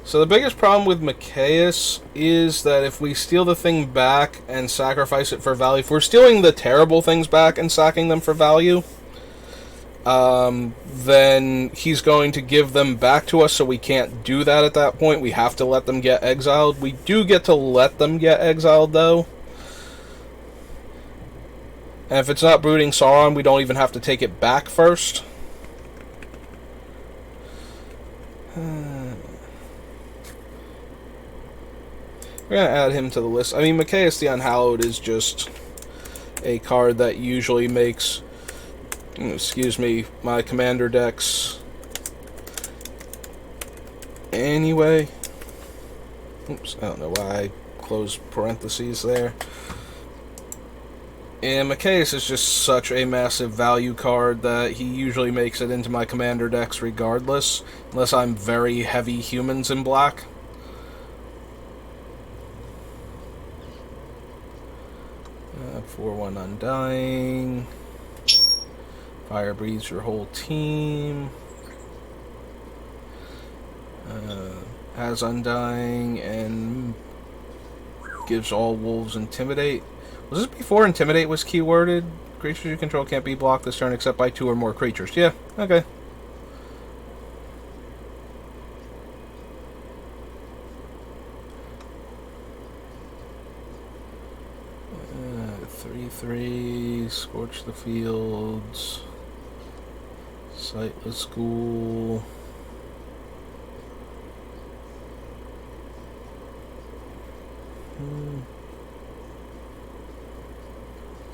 So the biggest problem with Mikaeus is that if we steal the thing back and sacrifice it for value, if we're stealing the terrible things back and sacking them for value, then he's going to give them back to us, so we can't do that at that point. We have to let them get exiled. We do get to let them get exiled, though. And if it's not Brooding Sauron, we don't even have to take it back first. We're going to add him to the list. I mean, Mikaeus the Unhallowed is just a card that usually makes, excuse me, my commander decks anyway. Oops, I don't know why I closed parentheses there. And Mikaeus is just such a massive value card that he usually makes it into my commander decks regardless, unless I'm very heavy humans in black. For 1 Undying. Fire breathes your whole team. Has Undying and gives all wolves Intimidate. Was this before Intimidate was keyworded? Creatures you control can't be blocked this turn except by 2 or more creatures. Yeah, okay. Scorch the Fields, Sightless Ghoul,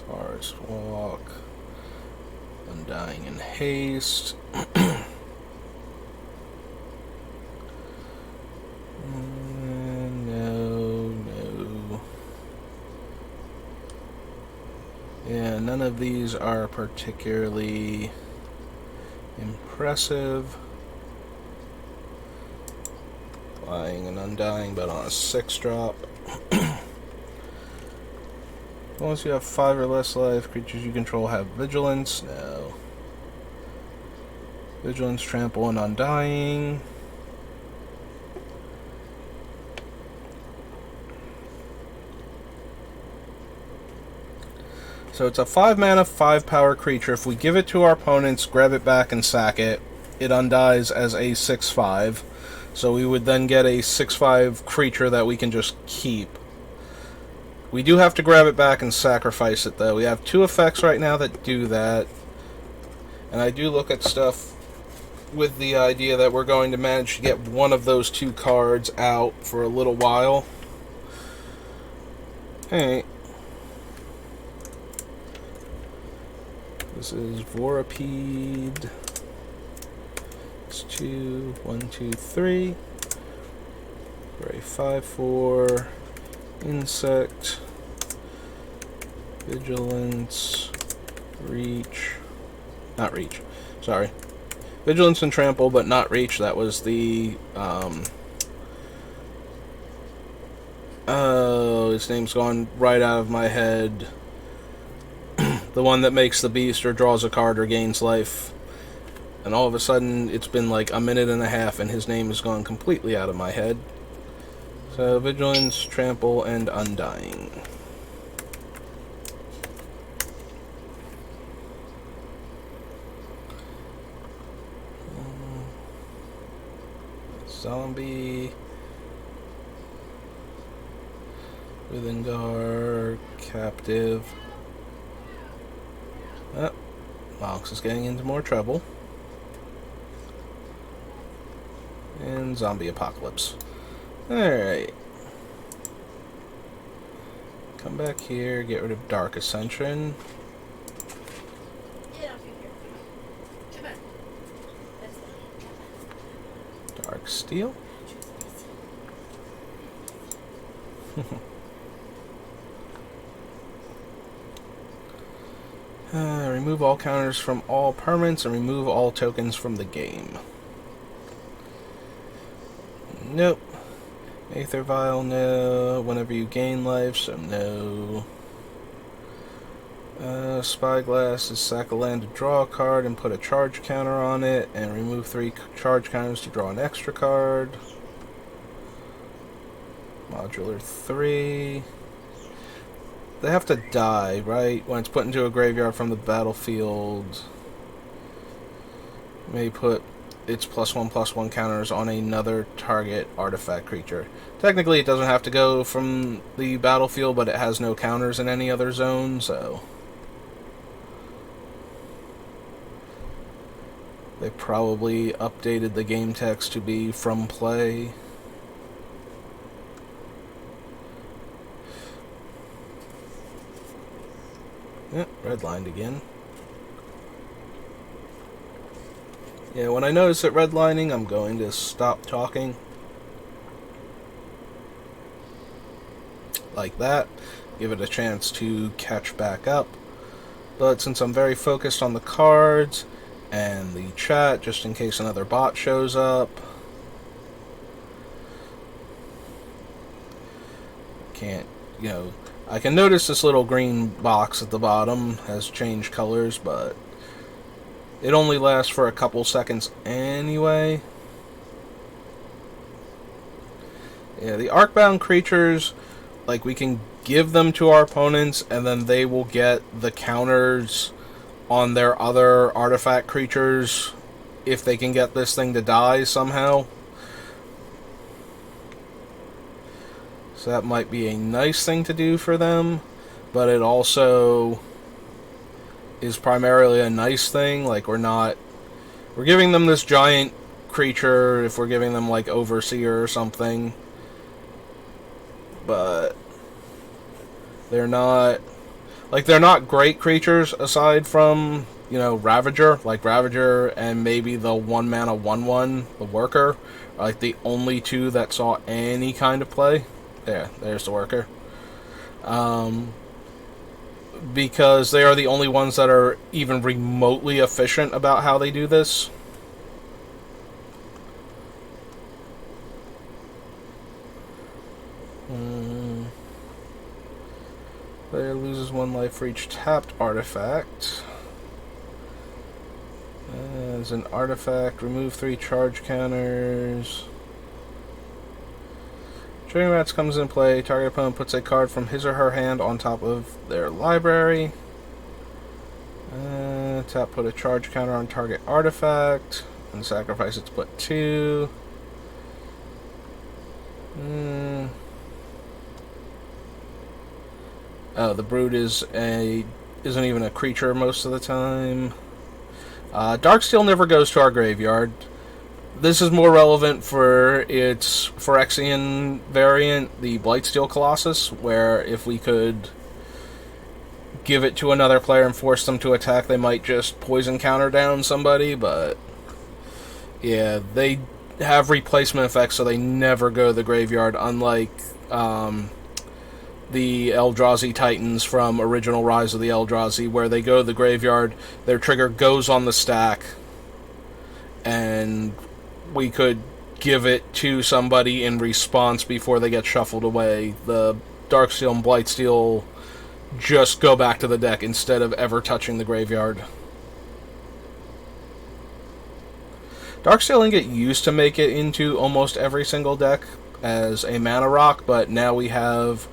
Forest Walk, Undying in Haste. Yeah, none of these are particularly impressive. Flying and Undying, but on a 6-drop. Once you have 5 or less life, creatures you control have Vigilance. No. Vigilance, Trample, and Undying. So it's a 5 mana, 5 power creature. If we give it to our opponents, grab it back, and sack it, it undies as a 6/5. So we would then get a 6/5 creature that we can just keep. We do have to grab it back and sacrifice it, though. We have 2 effects right now that do that. And I do look at stuff with the idea that we're going to manage to get one of those 2 cards out for a little while. Alright. This is Vorapede. That's 2, 1, 2, 3. For a 5/4 insect, vigilance, reach, not reach. Sorry, vigilance and trample, but not reach. That was the oh, his name's gone right out of my head. The one that makes the beast or draws a card or gains life. And all of a sudden, it's been like a minute and a half, and his name has gone completely out of my head. So, vigilance, trample, and undying. Zombie. Withengar, captive. Oh, Mox is getting into more trouble. And zombie apocalypse. Alright. Come back here, get rid of Dark Ascension. Dark Steel. Remove all counters from all permanents and remove all tokens from the game. Nope. Aether Vial, no. Whenever you gain life, so no. Spyglass is sack a land to draw a card and put a charge counter on it, and remove 3 charge counters to draw an extra card. Modular 3. They have to die, right? When it's put into a graveyard from the battlefield, may put its +1/+1 counters on another target artifact creature. Technically, it doesn't have to go from the battlefield, but it has no counters in any other zone, so they probably updated the game text to be from play. Yep, redlined again. Yeah, when I notice it redlining, I'm going to stop talking. Like that. Give it a chance to catch back up. But since I'm very focused on the cards and the chat, just in case another bot shows up, can't, you know, I can notice this little green box at the bottom has changed colors, but it only lasts for a couple seconds anyway. Yeah, the Arcbound creatures, like, we can give them to our opponents, and then they will get the counters on their other artifact creatures if they can get this thing to die somehow. So that might be a nice thing to do for them, but it also is primarily a nice thing. Like, we're giving them this giant creature if we're giving them, like, Overseer or something, but they're not great creatures aside from, you know, Ravager. Like, Ravager and maybe the 1-mana 1/1, the Worker, are like the only two that saw any kind of play. There's the Worker. Because they are the only ones that are even remotely efficient about how they do this. Player loses 1 life for each tapped artifact. As an artifact, remove 3 charge counters. Trading Rats comes in play. Target opponent puts a card from his or her hand on top of their library. Tap, put a charge counter on target artifact, and sacrifice it to put 2. Oh, the Brood isn't even a creature most of the time. Darksteel never goes to our graveyard. This is more relevant for its Phyrexian variant, the Blightsteel Colossus, where if we could give it to another player and force them to attack, they might just poison counter down somebody, but Yeah, they have replacement effects, so they never go to the graveyard, unlike the Eldrazi Titans from original Rise of the Eldrazi, where they go to the graveyard, their trigger goes on the stack, and we could give it to somebody in response before they get shuffled away. The Darksteel and Blightsteel just go back to the deck instead of ever touching the graveyard. Darksteel Ingot used to make it into almost every single deck as a mana rock, but now we have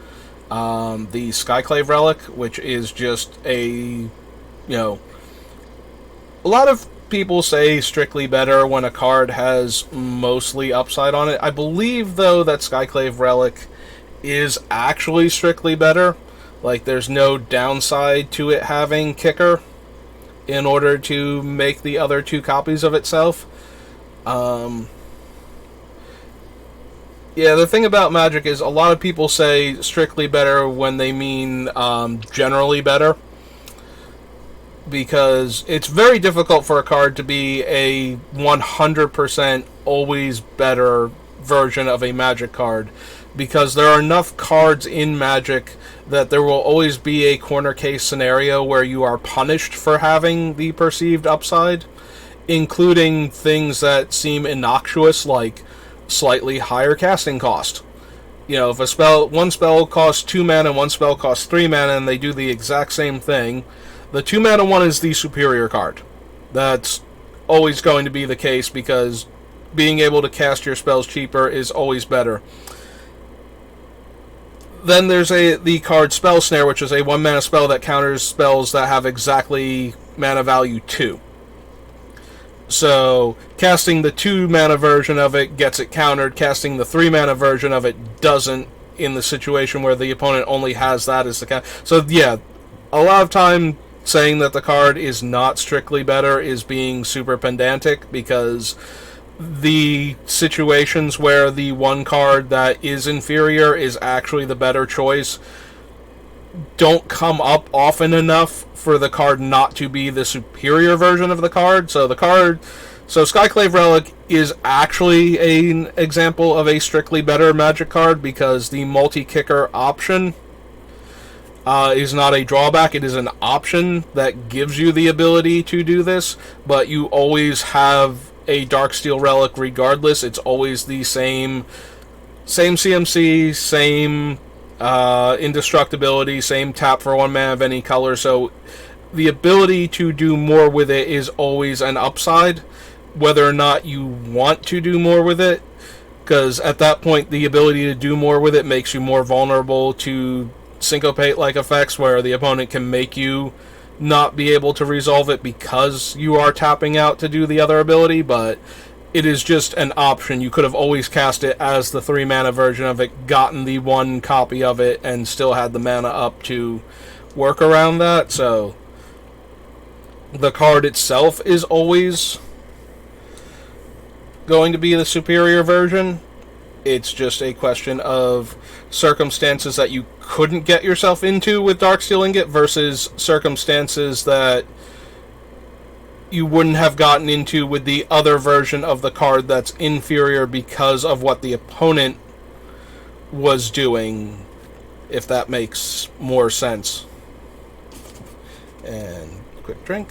the Skyclave Relic, which is just a lot of people say strictly better when a card has mostly upside on it. I believe, though, that Skyclave Relic is actually strictly better. Like, there's no downside to it having Kicker in order to make the other two copies of itself. Yeah, the thing about Magic is a lot of people say strictly better when they mean generally better, because it's very difficult for a card to be a 100% always better version of a Magic card, because there are enough cards in Magic that there will always be a corner case scenario where you are punished for having the perceived upside, including things that seem innocuous, like slightly higher casting cost. If one spell costs 2 mana and one spell costs 3 mana and they do the exact same thing, the 2 mana one is the superior card. That's always going to be the case, because being able to cast your spells cheaper is always better. Then there's the card Spell Snare, which is a 1 mana spell that counters spells that have exactly mana value 2. So, casting the 2 mana version of it gets it countered, casting the 3 mana version of it doesn't, in the situation where the opponent only has that as the counter. So, yeah, a lot of time saying that the card is not strictly better is being super pedantic, because the situations where the one card that is inferior is actually the better choice don't come up often enough for the card not to be the superior version of the card. So Skyclave Relic is actually an example of a strictly better Magic card, because the multi-kicker option is not a drawback. It is an option that gives you the ability to do this, but you always have a Darksteel Relic regardless. It's always the same CMC, same indestructibility, same tap for 1 mana of any color, so the ability to do more with it is always an upside, whether or not you want to do more with it, because at that point the ability to do more with it makes you more vulnerable to syncopate-like effects, where the opponent can make you not be able to resolve it because you are tapping out to do the other ability. But it is just an option. You could have always cast it as the 3 mana version of it, gotten the 1 copy of it, and still had the mana up to work around that. So the card itself is always going to be the superior version. It's just a question of circumstances that you couldn't get yourself into with Darksteel Ingot versus circumstances that you wouldn't have gotten into with the other version of the card that's inferior because of what the opponent was doing, if that makes more sense. And quick drink.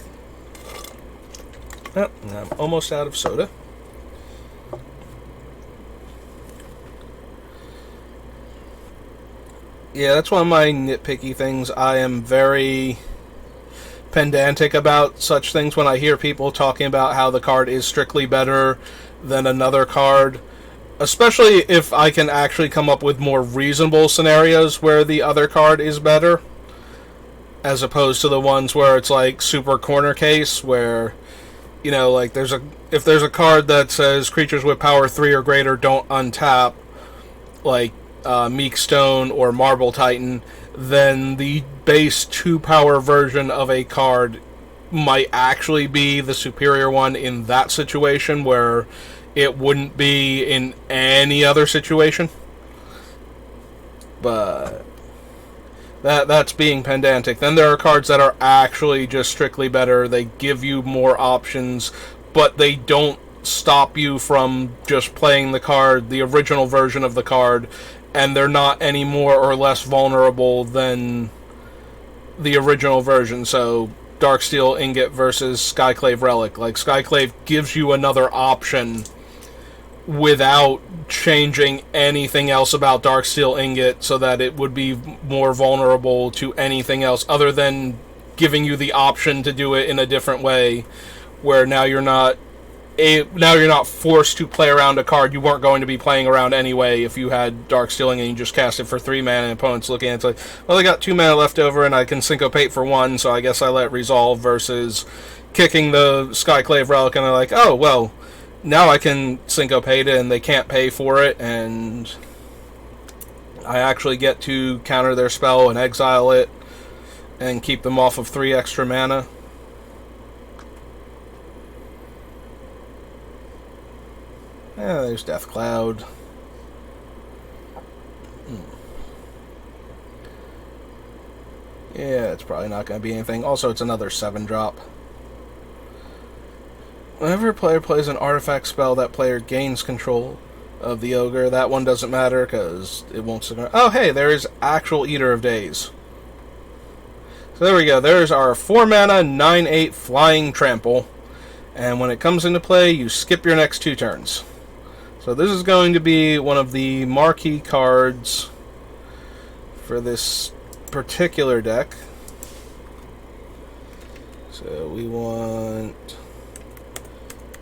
Oh, I'm almost out of soda. Yeah, that's one of my nitpicky things. I am very pedantic about such things when I hear people talking about how the card is strictly better than another card, especially if I can actually come up with more reasonable scenarios where the other card is better, as opposed to the ones where it's like super corner case, where, like if there's a card that says creatures with power 3 or greater don't untap, like Meek Stone or Marble Titan, then the base 2-power version of a card might actually be the superior one in that situation, where it wouldn't be in any other situation. But that's being pedantic. Then there are cards that are actually just strictly better. They give you more options, but they don't stop you from just playing the card, the original version of the card, and they're not any more or less vulnerable than the original version. So Darksteel Ingot versus Skyclave Relic. Like, Skyclave gives you another option without changing anything else about Darksteel Ingot so that it would be more vulnerable to anything else, other than giving you the option to do it in a different way, where now you're not forced to play around a card you weren't going to be playing around anyway. If you had Darksteel Ingot and you just cast it for 3 mana and opponents looking at it, it's like, well, I got 2 mana left over and I can syncopate for 1, so I guess I let it resolve, versus kicking the Skyclave Relic and they're like, oh, well, now I can syncopate it and they can't pay for it, and I actually get to counter their spell and exile it and keep them off of 3 extra mana. Yeah, there's Death Cloud. Yeah, it's probably not going to be anything. Also, it's another 7-drop. Whenever a player plays an artifact spell, that player gains control of the ogre. That one doesn't matter because it won't stick around. Oh, hey, there is actual Eater of Days. So there we go. There's our 4-mana, 9/8 Flying Trample. And when it comes into play, you skip your next 2 turns. So this is going to be one of the marquee cards for this particular deck. So we want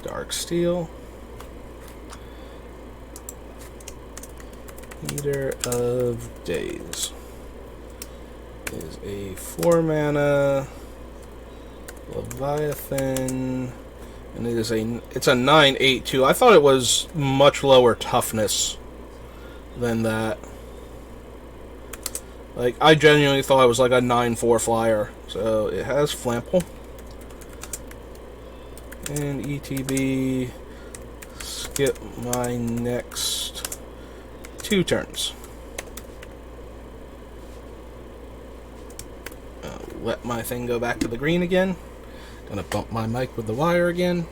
Darksteel, Eater of Days is a 4-mana Leviathan, and it's a 9/8/2. I thought it was much lower toughness than that. Like, I genuinely thought it was like a 9/4 flyer. So it has Flample. And ETB, skip my next 2 turns. Let my thing go back to the green again. Gonna bump my mic with the wire again.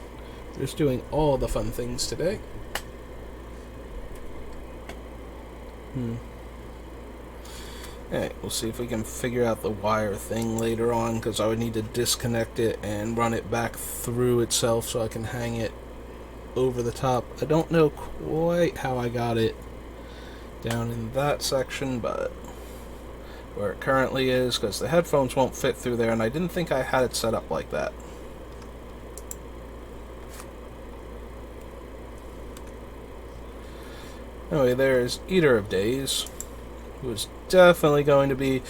Just doing all the fun things today. Alright, we'll see if we can figure out the wire thing later on, because I would need to disconnect it and run it back through itself so I can hang it over the top. I don't know quite how I got it down in that section, but where it currently is, because the headphones won't fit through there, and I didn't think I had it set up like that. Anyway, there's Eater of Days, who is definitely going to be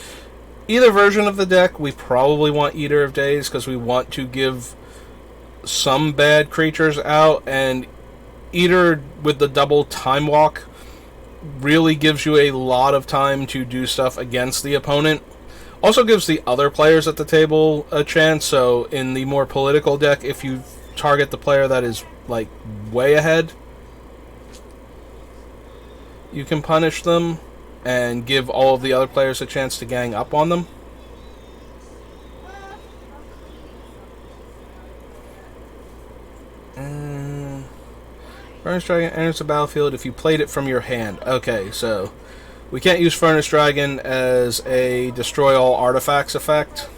either version of the deck. We probably want Eater of Days because we want to give some bad creatures out, and Eater with the double Time Walk really gives you a lot of time to do stuff against the opponent. Also gives the other players at the table a chance, so in the more political deck, if you target the player that is like way ahead, you can punish them and give all of the other players a chance to gang up on them. Furnace Dragon enters the battlefield if you played it from your hand. Okay, so we can't use Furnace Dragon as a destroy all artifacts effect.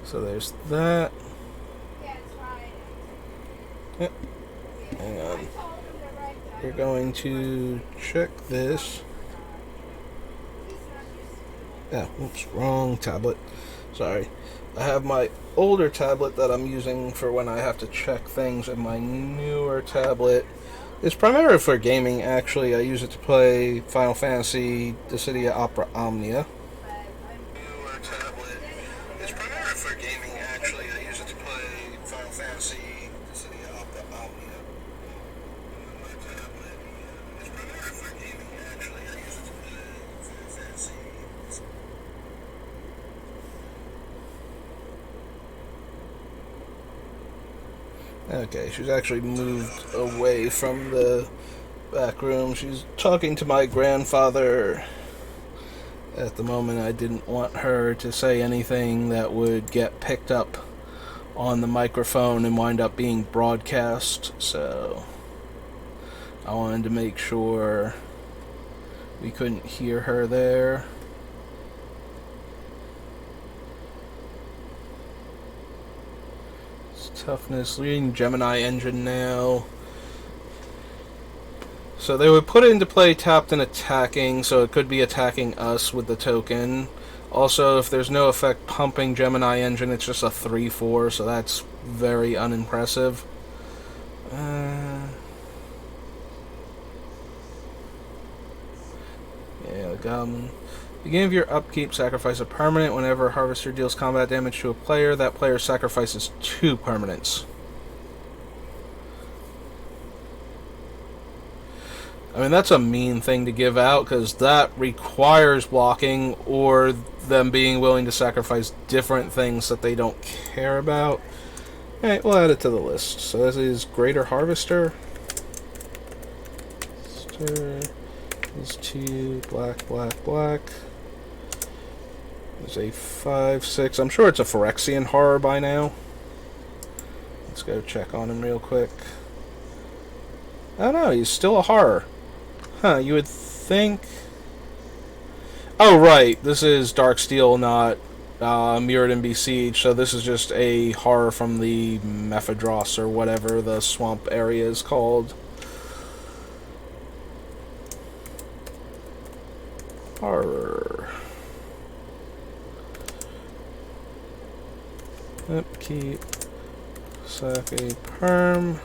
So there's that. Yep. Hang on. We're going to check this. Yeah, oops, wrong tablet. Sorry. I have my older tablet that I'm using for when I have to check things, and my newer tablet is primarily for gaming, actually. I use it to play Final Fantasy Dissidia Opera Omnia. Newer tablet is primarily for gaming, actually. I use it to play Final Fantasy Dissidia Opera Omnia. My tablet is primarily for gaming, actually. I use it to play Final Fantasy. Okay, she's actually moved away from the back room. She's talking to my grandfather. At the moment, I didn't want her to say anything that would get picked up on the microphone and wind up being broadcast, so I wanted to make sure we couldn't hear her there. It's toughness, leading Gemini engine now. So they would put it into play tapped and attacking, so it could be attacking us with the token. Also, if there's no effect pumping Gemini engine, it's just a 3/4, so that's very unimpressive. Yeah, Goblin. Beginning of your upkeep, sacrifice a permanent. Whenever a Harvester deals combat damage to a player, that player sacrifices 2 permanents. I mean, that's a mean thing to give out, because that requires blocking or them being willing to sacrifice different things that they don't care about. Alright, we'll add it to the list. So this is Greater Harvester. Is 2 black, black, black. There's a 5/6. I'm sure it's a Phyrexian horror by now. Let's go check on him real quick. Oh no, he's still a horror. Huh, you would think... Oh, right. This is Darksteel, not Mirrored and Besieged, so this is just a horror from the Mephedros, or whatever the swamp area is called. Horror. Upkeep. Sack a perm.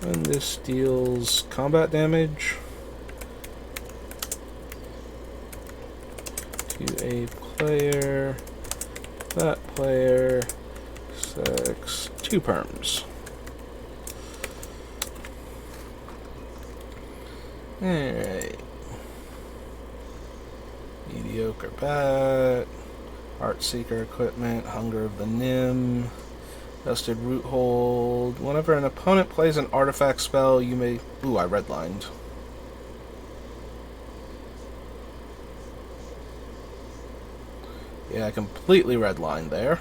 And this deals combat damage to a player. That player sacks 2 perms. Alright. Mediocre bat. Heartseeker equipment. Hunger of the Nim. Dusted Roothold. Whenever an opponent plays an artifact spell, you may... Ooh, I redlined. Yeah, I completely redlined there.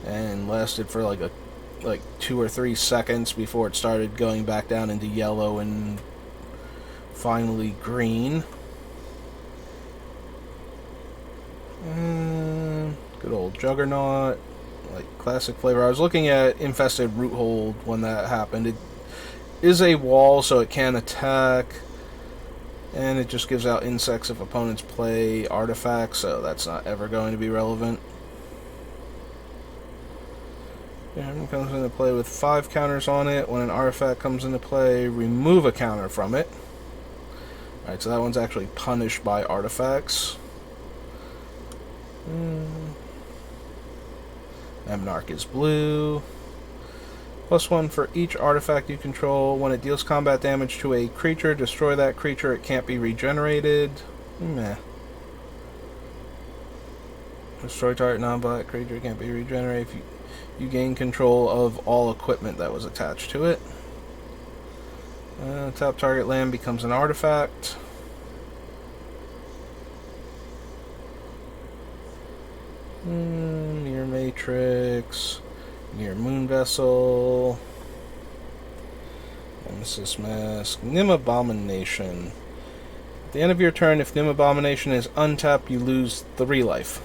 And lasted for like 2 or 3 seconds before it started going back down into yellow and finally green. Good old Juggernaut. Like classic flavor. I was looking at Infested Roothold when that happened. It is a wall, so it can attack, and it just gives out insects if opponents play artifacts, so that's not ever going to be relevant. And comes into play with 5 counters on it. When an artifact comes into play, remove a counter from it. Alright, so that one's actually punished by artifacts. Emnarch is blue. +1 for each artifact you control. When it deals combat damage to a creature, destroy that creature. It can't be regenerated. Meh. Destroy target non-black creature. Can't be regenerated. If you gain control of all equipment that was attached to it. Top target land becomes an artifact. Near Matrix, near Moon Vessel, Nemesis Mask, Nim Abomination. At the end of your turn, if Nim Abomination is untapped, you lose 3 life.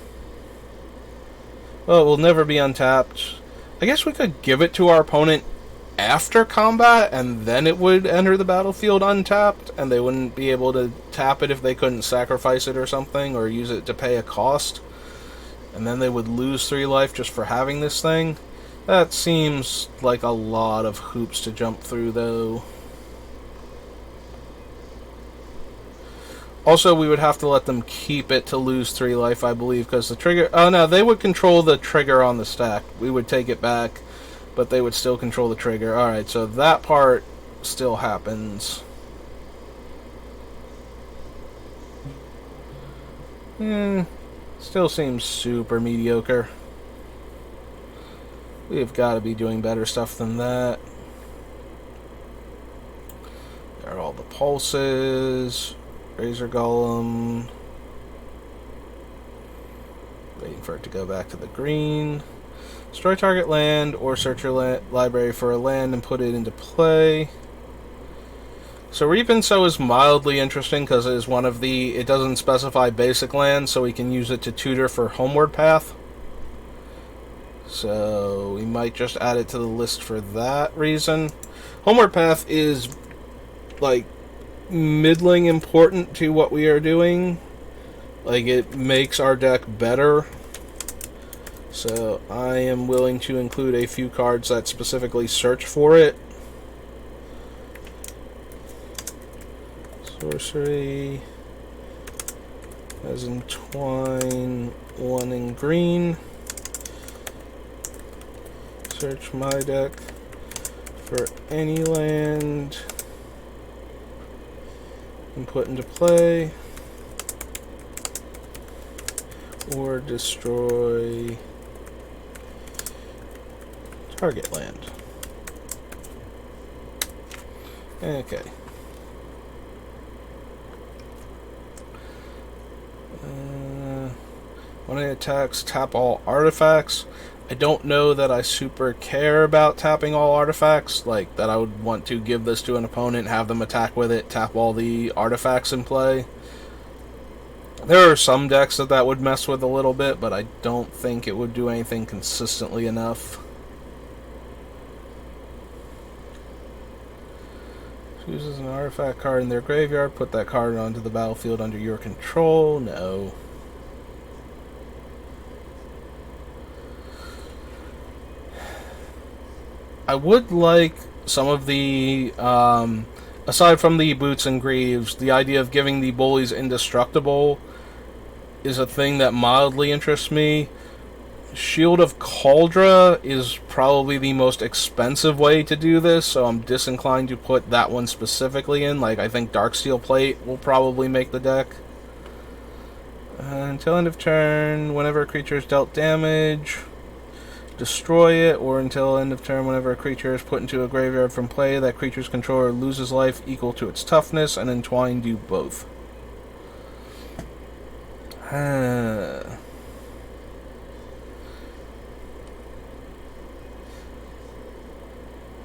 Well, it will never be untapped. I guess we could give it to our opponent after combat, and then it would enter the battlefield untapped, and they wouldn't be able to tap it if they couldn't sacrifice it or something, or use it to pay a cost. And then they would lose 3 life just for having this thing. That seems like a lot of hoops to jump through, though. Also, we would have to let them keep it to lose 3 life, I believe, because the trigger... Oh, no, they would control the trigger on the stack. We would take it back, but they would still control the trigger. Alright, so that part still happens. Still seems super mediocre. We've got to be doing better stuff than that. There are all the pulses. Razor Golem. Waiting for it to go back to the green. Destroy target land or search your library for a land and put it into play. So Reap and Sow is mildly interesting because it is one of the... It doesn't specify basic land, so we can use it to tutor for Homeward Path. So we might just add it to the list for that reason. Homeward Path is, like, middling important to what we are doing. Like, it makes our deck better. So I am willing to include a few cards that specifically search for it. Sorcery as Entwine, 1 in green. Search my deck for any land and put into play, or destroy target land. Okay. When it attacks, tap all artifacts. I don't know that I super care about tapping all artifacts, like that I would want to give this to an opponent, have them attack with it, tap all the artifacts in play. There are some decks that would mess with a little bit, but I don't think it would do anything consistently enough. Chooses an artifact card in their graveyard, put that card onto the battlefield under your control. No. I would like some of the, aside from the Boots and Greaves, the idea of giving the Bullies indestructible is a thing that mildly interests me. Shield of Cauldra is probably the most expensive way to do this, so I'm disinclined to put that one specifically in. Like, I think Darksteel Plate will probably make the deck. Until end of turn, whenever a creature is dealt damage, destroy it, or until end of turn, whenever a creature is put into a graveyard from play, that creature's controller loses life equal to its toughness, and Entwine do both.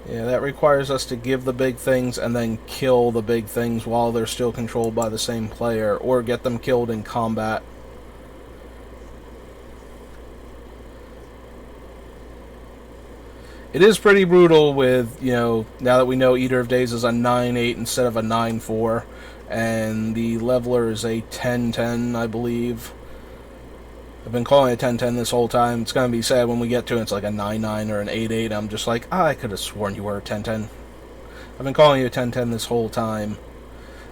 Yeah, that requires us to give the big things and then kill the big things while they're still controlled by the same player, or get them killed in combat. It is pretty brutal with, you know, now that we know Eater of Days is a 9-8 instead of a 9-4, and the Leveler is a 10-10, I believe. I've been calling it 10-10 this whole time. It's going to be sad when we get to it, it's like a 9-9 or an 8-8. I'm just like, I could have sworn you were a 10-10. I've been calling you a 10-10 this whole time.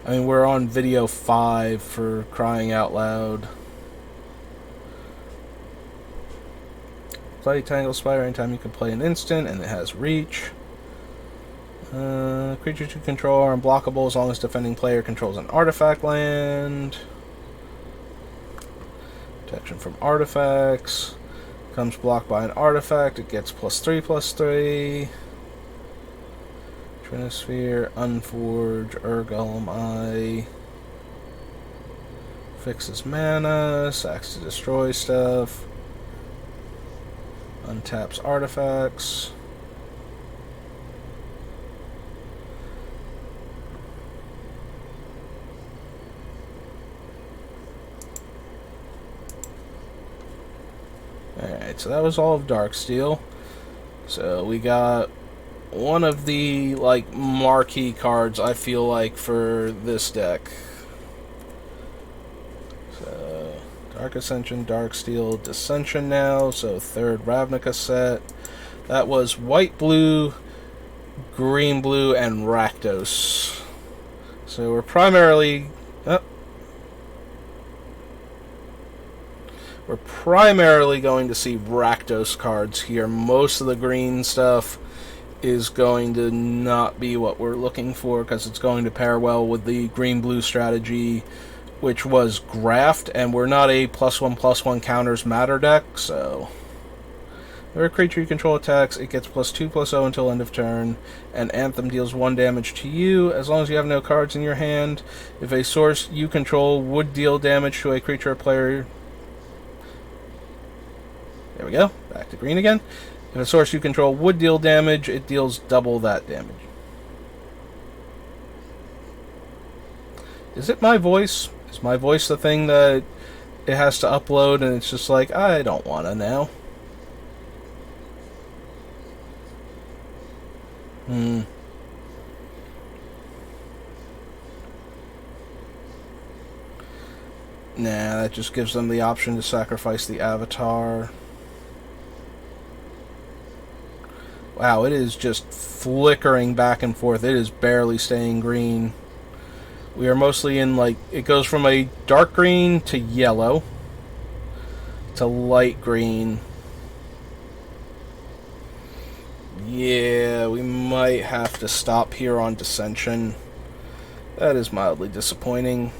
I mean, we're on video 5 for crying out loud. Play Tangle Spider anytime you can play an instant, and it has reach. Creatures you control are unblockable as long as defending player controls an artifact land. Protection from artifacts. Comes blocked by an artifact, it gets +3/+3. Trinosphere, Unforge, Urgolem Eye. Fixes mana, sacks to destroy stuff. Untaps artifacts. Alright, so that was all of Darksteel. So we got one of the, like, marquee cards, I feel like, for this deck. So, Dark Ascension, Darksteel, Dissension now, so third Ravnica set. That was white, blue, green, blue, and Rakdos. So we're primarily... We're primarily going to see Rakdos cards here. Most of the green stuff is going to not be what we're looking for, because it's going to pair well with the green-blue strategy, which was Graft, and we're not a +1/+1 counters matter deck, so... Whenever a creature you control attacks, it gets +2/+0 until end of turn, and Anthem deals 1 damage to you, as long as you have no cards in your hand. If a source you control would deal damage to a creature or player... There we go. Back to green again. If a source you control would deal damage, it deals double that damage. Is it my voice? Is my voice the thing that it has to upload and it's just like, I don't want to now? Nah, that just gives them the option to sacrifice the avatar. Wow, it is just flickering back and forth. It is barely staying green. We are mostly in, like, it goes from a dark green to yellow to light green. Yeah, we might have to stop here on Dissension. That is mildly disappointing.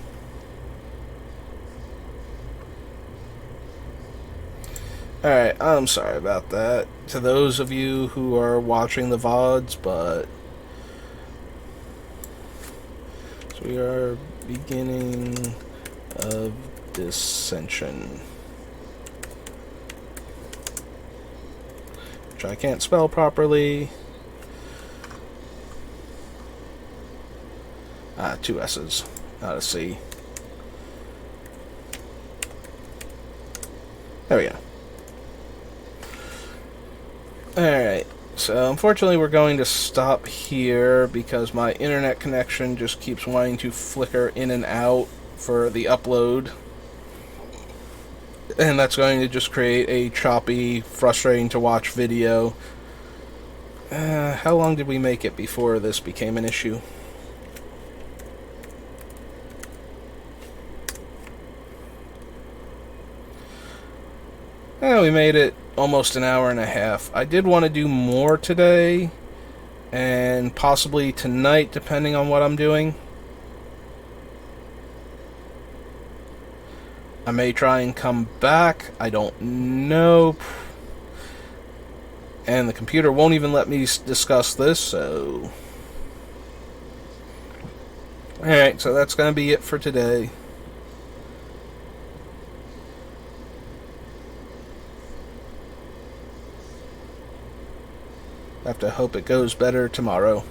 Alright, I'm sorry about that to those of you who are watching the VODs, but so we are beginning of Dissension, which I can't spell properly. Two S's, not a C. There we go. Alright, so unfortunately we're going to stop here because my internet connection just keeps wanting to flicker in and out for the upload. And that's going to just create a choppy, frustrating to watch video. How long did we make it before this became an issue? We made it almost an hour and a half. I did want to do more today, and possibly tonight, depending on what I'm doing. I may try and come back. I don't know. And the computer won't even let me discuss this, so... Alright, so that's going to be it for today. I have to hope it goes better tomorrow.